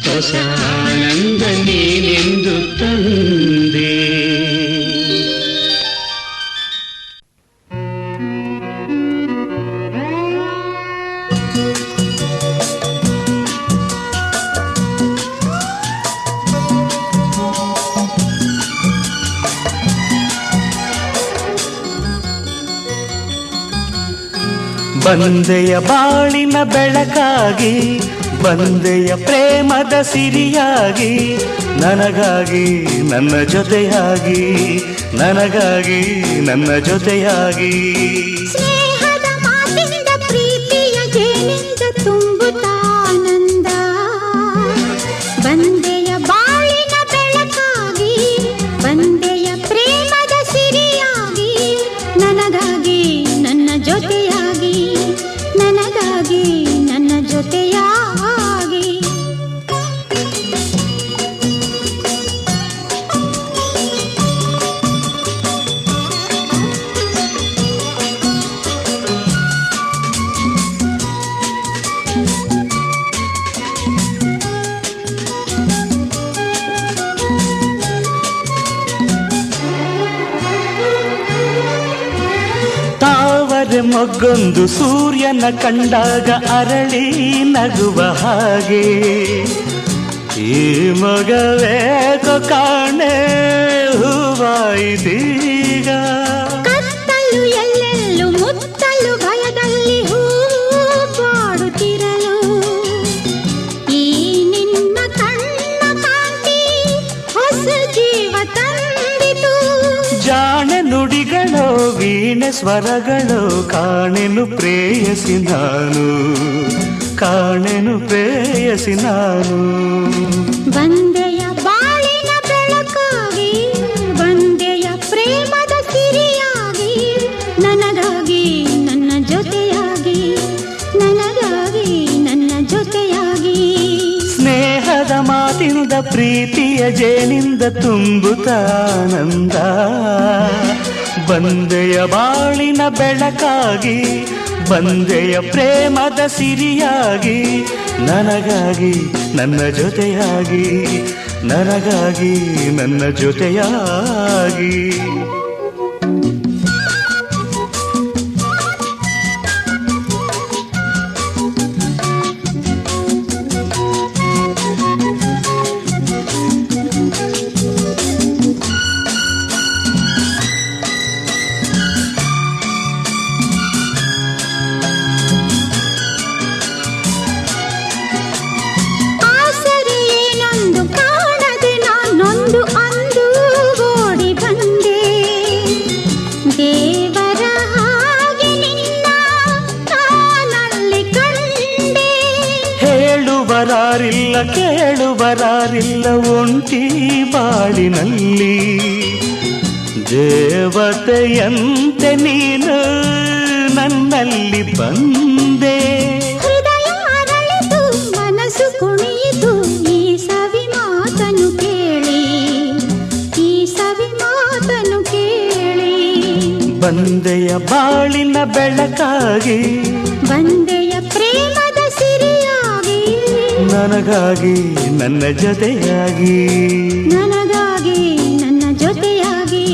ಹೊಸ ಆನಂದ ನೀನೆಂದು ತಂದೆ. ಬಂದೆಯ ಬಾಳಿನ ಬೆಳಕಾಗಿ, ಬಂದೆಯ ಪ್ರೇಮದ ಸಿರಿಯಾಗಿ, ನನಗಾಗಿ ನನ್ನ ಜೊತೆಯಾಗಿ, ನನಗಾಗಿ ನನ್ನ ಜೊತೆಯಾಗಿ. ಸ್ನೇಹದ ಮಾತಿನಿಂದ ಪ್ರೀತಿಯ ಜೇನಿಂದ ತುಂಬುತ್ತಾನಂದ. ಬಂದೆಯ ಬಾಳಿನ ಬೆಳಕಾಗಿ, ಬಂದೆಯ ಪ್ರೇಮದ ಸಿರಿಯಾಗಿ, ನನಗಾಗಿ ನನ್ನ ಜೊತೆಯಾಗಿ, ನನಗಾಗಿ ನನ್ನ ಜೊತೆಯಾಗಿ. ತಾರೆ ಮೊಗ್ಗೊಂದು ಸೂರ್ಯನ ಕಂಡಾಗ ಅರಳಿ ನಗುವ ಹಾಗೆ ಈ ಮಗವೇಕೋ ಕಾಣೆ ಹೂವಾಯಿತೀಗ. ಕತ್ತಲು ಎಲ್ಲೆಲ್ಲೂ ಮುತ್ತಲು ಭಯದಲ್ಲಿ ಹೂವು ಬಾಡುತ್ತಿರಲು ಈ ನಿನ್ನ ಕಣ್ಣ ಕಾಂತಿ ಹೊಸ ಜೀವ ತಂದಿತು. ಜಾಣೆ ನುಡಿಗಳೋ ವೀಣೆ ಸ್ವರಗಳೋ ಕಾಣೆನು ಪ್ರೇಯಸಿ ನಾನು, ಕಾಣೆನು ಪ್ರೇಯಸಿ ನಾನು. ಬಂದೆಯ ಬಾಳಿನ ಬೆಳಕಾಗಿ ಬಂದೆಯ ಪ್ರೇಮದ ಸಿರಿಯಾಗಿ ನನಗಾಗಿ ನನ್ನ ಜೊತೆಯಾಗಿ ನನಗಾಗಿ ನನ್ನ ಜೊತೆಯಾಗಿ. ಸ್ನೇಹದ ಮಾತಿನಿಂದ ಪ್ರೀತಿಯ ಜೇನಿಂದ ತುಂಬುತ್ತಾನಂದ. ಬಂದೆಯ ಬಾಳಿನ ಬೆಳಕಾಗಿ ಬಂದೆಯ ಪ್ರೇಮದ ಸಿರಿಯಾಗಿ ನನಗಾಗಿ ನನ್ನ ಜೊತೆಯಾಗಿ ನನಗಾಗಿ ನನ್ನ ಜೊತೆಯಾಗಿ. ಆಸರೆ ಏನೊಂದು ಕಾಣದೆ ನಾನೊಂದು ಅಂದು ಓಡಿ ಬಂದೆ. ದೇವರ ಹಾಗೆ ನಿನ್ನ ನಾನಲ್ಲಿ ಕಂಡೆ. ಹೇಳುವರಾರಿಲ್ಲ ಕೇಳುವರಾರಿಲ್ಲ ಒಂಟಿ ಬಾಳಿನಲ್ಲಿ. ದೇವತೆಯಂತೆ ನೀನು ನನ್ನಲ್ಲಿ ಬಂದೆ. ಹೃದಯ ಅರಳಿತು ಮನಸ್ಸು ಕುಣಿಯಿತು ಈ ಸವಿ ಮಾತನು ಕೇಳಿ, ಈ ಸವಿ ಮಾತನು ಕೇಳಿ. ಬಂದೆಯ ಬಾಳಿನ ಬೆಳಕಾಗಿ ಬಂದೆಯ ಪ್ರೇಮದ ಸಿರಿಯಾಗಿ ನನಗಾಗಿ ನನ್ನ ಜೊತೆಯಾಗಿ ನನಗಾಗಿ ನನ್ನ ಜೊತೆಯಾಗಿ.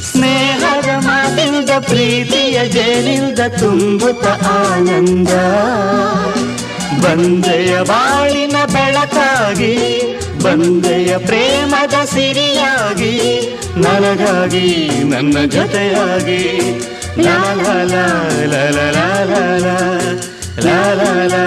ಸ್ನೇಹದ ಮಾತಿಂದ ಪ್ರೀತಿಯ ಜೇನಿಂದ ತುಂಬುತ್ತ ಆನಂದ. ಬಂದೆಯ ಬಾಳಿನ ಬೆಳಕಾಗಿ ಬಂದೆಯ ಪ್ರೇಮದ ಸಿರಿಯಾಗಿ ನನಗಾಗಿ ನನ್ನ ಜೊತೆಯಾಗಿ. ಲಾ ಲಾ ಲಾ ಲಾ ಲಾ ಲಾ ಲಾ ಲಾ ಲಾ ಲಾ.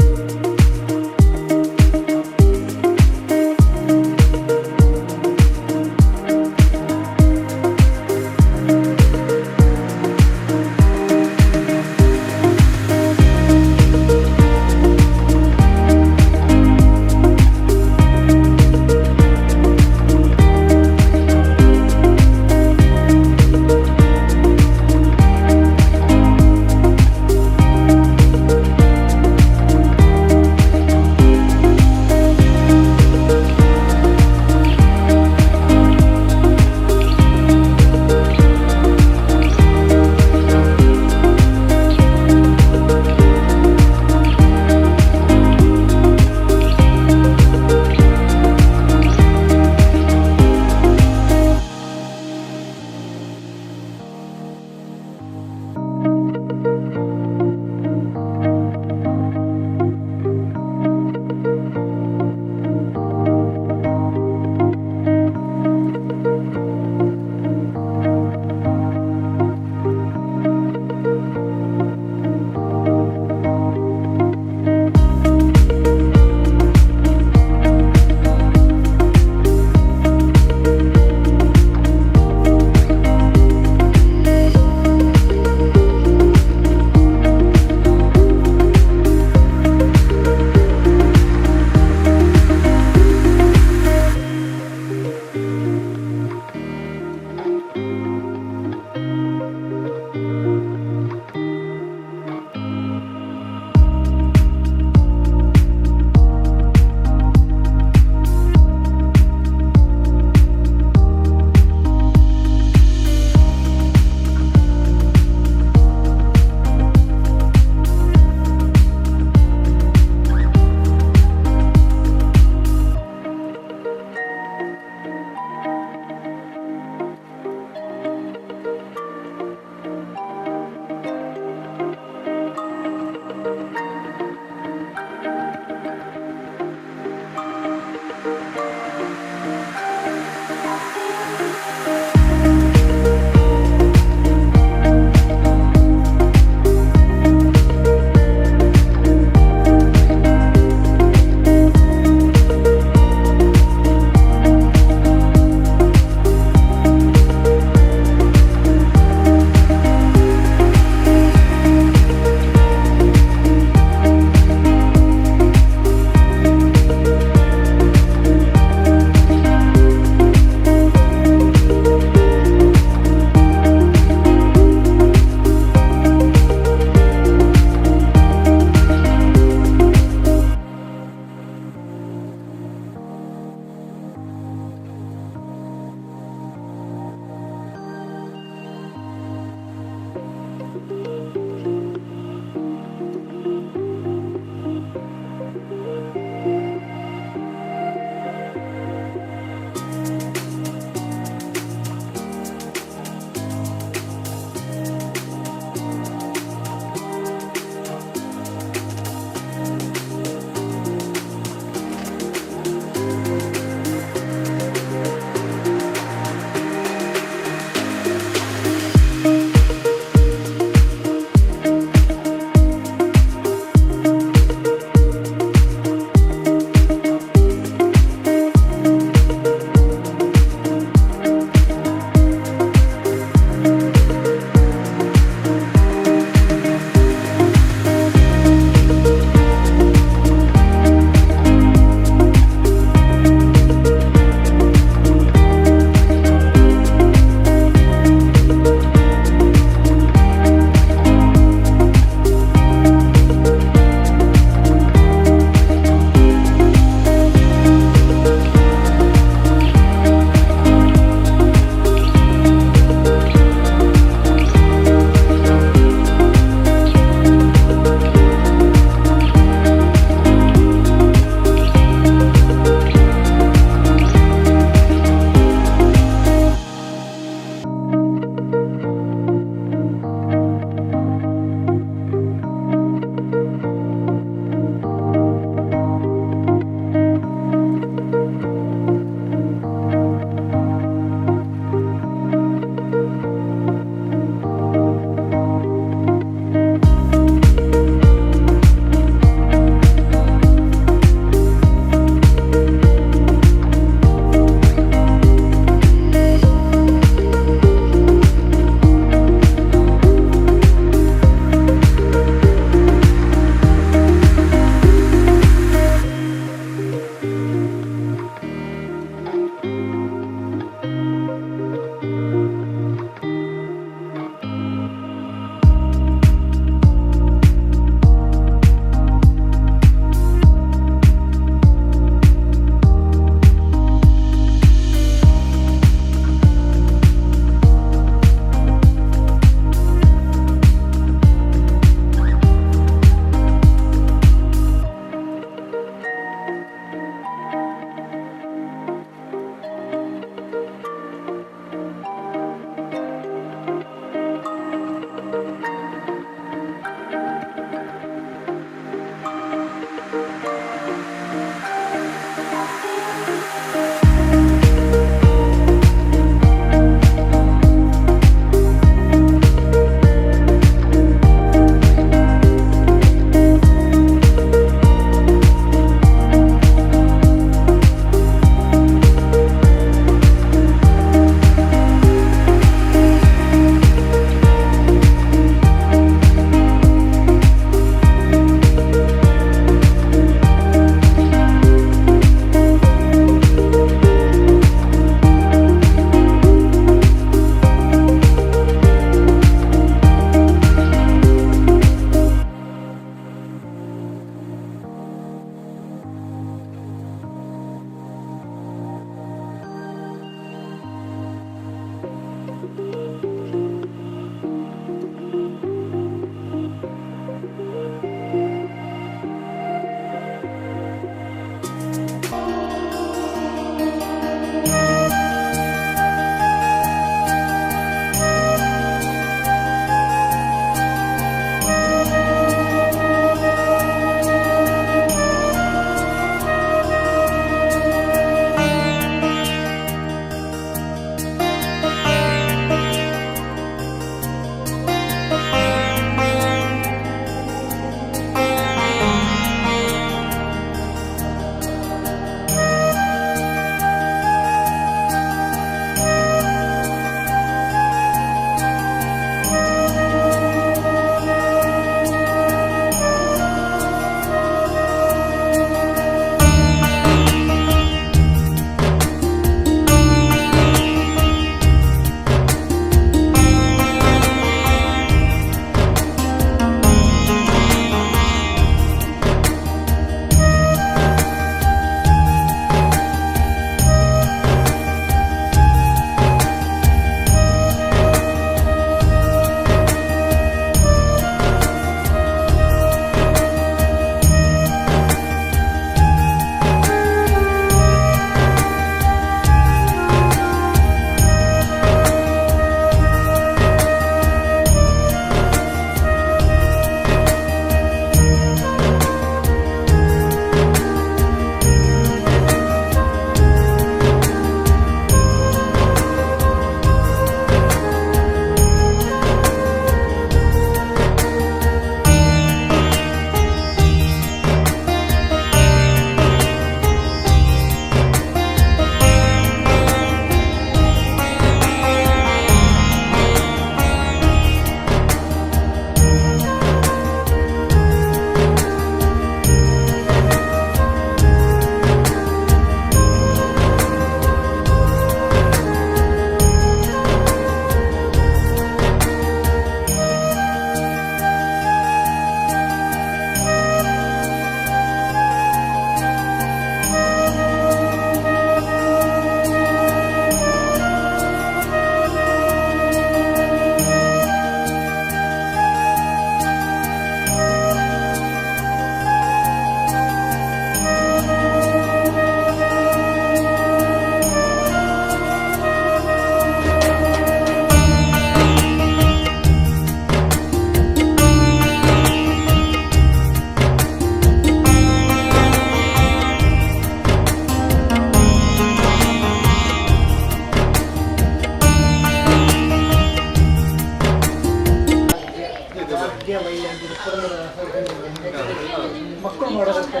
ಮಕ್ಕಳು ಮಾಡೋದಕ್ಕೆ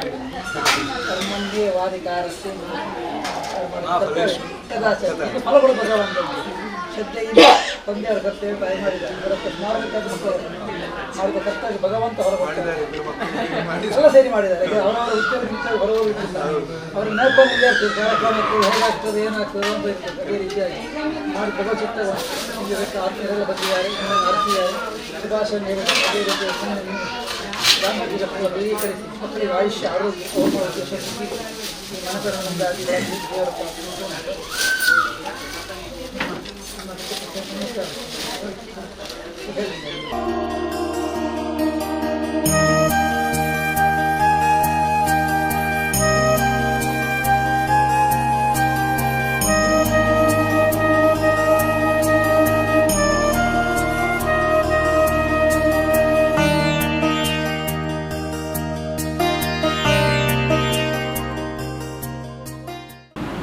ಕರ್ಮಂಗೆ ವಾದಿಕಾರಕ್ಕೆ ಫಲಗಳು ಭಗವಂತ ಶ್ರದ್ಧೆಯಿಂದ ತಂದೆಯವರ ಕರ್ತವ್ಯ ತಾಯಿ ಮಾಡಿದ್ದಾರೆ ಅದಕ್ಕೆ ಮಾಡಬೇಕಾದ ಮಾಡಿದ ಕರ್ತವ್ಯ ಭಗವಂತ ಹೊರಗೊಳ್ತಾರೆ ಎಲ್ಲ ಸೇರಿ ಮಾಡಿದ್ದಾರೆ ಯಾಕಂದ್ರೆ ಅವರವರ ಉದ್ಯೋಗ ಹೊರಗೋಗಿಲ್ಲ ಅವ್ರ ನೆನಪಲ್ಲಿ ಇರ್ತದೆ ಕಾರ್ಯಕ್ರಮಕ್ಕೆ ಹೇಗಾಗ್ತದೆ ಏನಾಗ್ತದೆ ಅಂತ ಇರ್ತದೆ ಅದೇ ರೀತಿಯಾಗಿ ಮಾಡಿ ಭಗವಚಿತ್ತ ಆತ್ಮೀಯರೆಲ್ಲ ಬಂದಿದ್ದಾರೆ ಆಡ್ತಿದ್ದಾರೆ ಶುಭಾಶಯ ಅದೇ ರೀತಿ ಗಾಂಧೀಜಿ ದೃಢೀಕರಿಸಿ ಮಕ್ಕಳಿಗೆ ಆಯುಷ್ಯ ಆರೋಗ್ಯ ಹೋಗುವ ಯಶಸ್ವಿ ಈ ಮನಸ್ಸನ್ನುಂದಾಗಿ ದೇವರ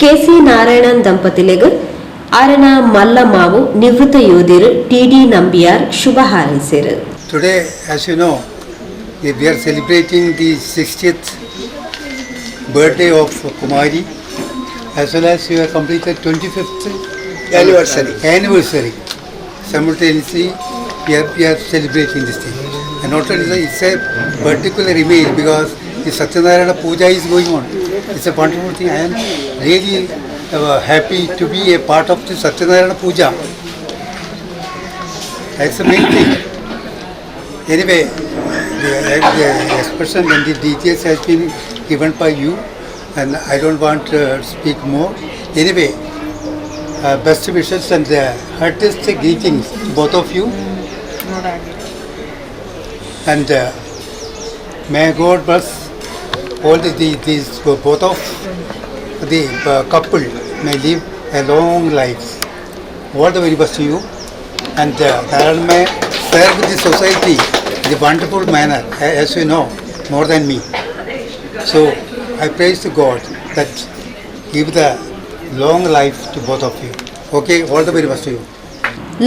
ಕೆಸಿ ನಾರಾಯಣನ್ ದಂಪತಿಲೆಗ್ ಆರನ ಮಲ್ಲಮಾವು ನಿವೃತ್ತ ಯೋಧರು ಟಿ.ಡಿ. ನಂಬಿಯಾರ್ ಶುಭ ಹಾರೈಸಿರು. Today, as you know, we are celebrating the 60th birthday of Kumari, as well as we have completed 25th anniversary. Simultaneously, we are celebrating this thing. And not only that, it's a particular image because the Satyanarayana Puja is going on. It's a wonderful thing. I am really happy to be a part of the Satyanarayana Puja. That's the main thing. Anyway, the expression and the details has been given by you, and I don't want to speak more. Anyway, best wishes and heartiest greetings to both of you. And may God bless all these both of the couple may live a long life. All the very best to you, and Dharan may serve the society in a wonderful manner, as you know more than me. So I praise to God that give the long life to both of you. Okay, all the very best to you.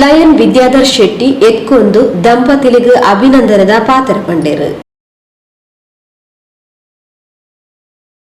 Lion Vidyadhar Shetty ಎತ್ಕೊಂದು ದಂಪತಿಲಿಗೆ ಅಭಿನಂದನದ ಪಾತ್ರ ಪಂಡೇರು.